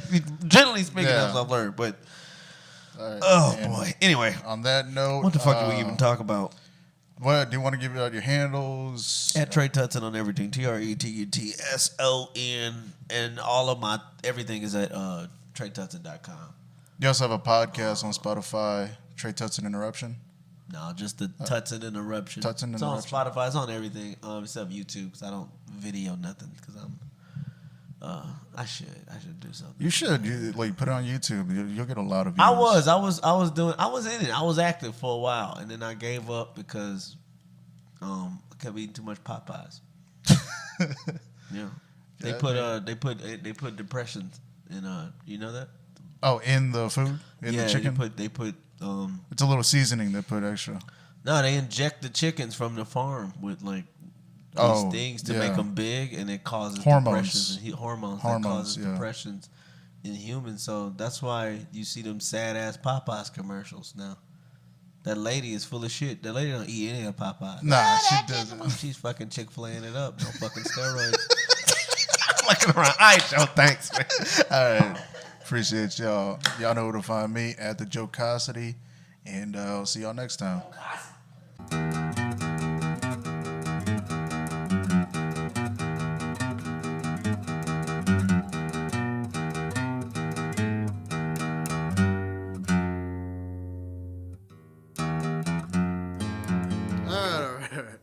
generally speaking, that's what I've learned. But, boy. Anyway. On that note. What the fuck do we even talk about? What, do you want to give out your handles? At Tre Tutson on everything. TreTutson. And all of my, everything is at TreTutson.com. You also have a podcast on Spotify, Tre Tutson Interruption. No, just the Tutson Interruption. Tutson It's Interruption. on Spotify. It's on everything except YouTube because I don't video nothing because I'm. I should do something. You should. You put it on YouTube. You'll get a lot of views. I was in it. I was active for a while, and then I gave up because I kept eating too much Popeyes. Yeah. They put depressions in you know that? Oh, in the food? In the chicken? They put it's a little seasoning they put extra. No, they inject the chickens from the farm with like these things to make them big, and it causes hormones. Hormones that causes depressions in humans. So that's why you see them sad ass Popeyes commercials now. That lady is full of shit. That lady don't eat any of Popeyes. Nah, she doesn't. She's fucking Chick-fil-Aing it up. No fucking steroids. Looking around. All right, Joe. Thanks, man. All right. Appreciate y'all. Y'all know where to find me at the Joe Cassidy. And I'll see y'all next time. All right.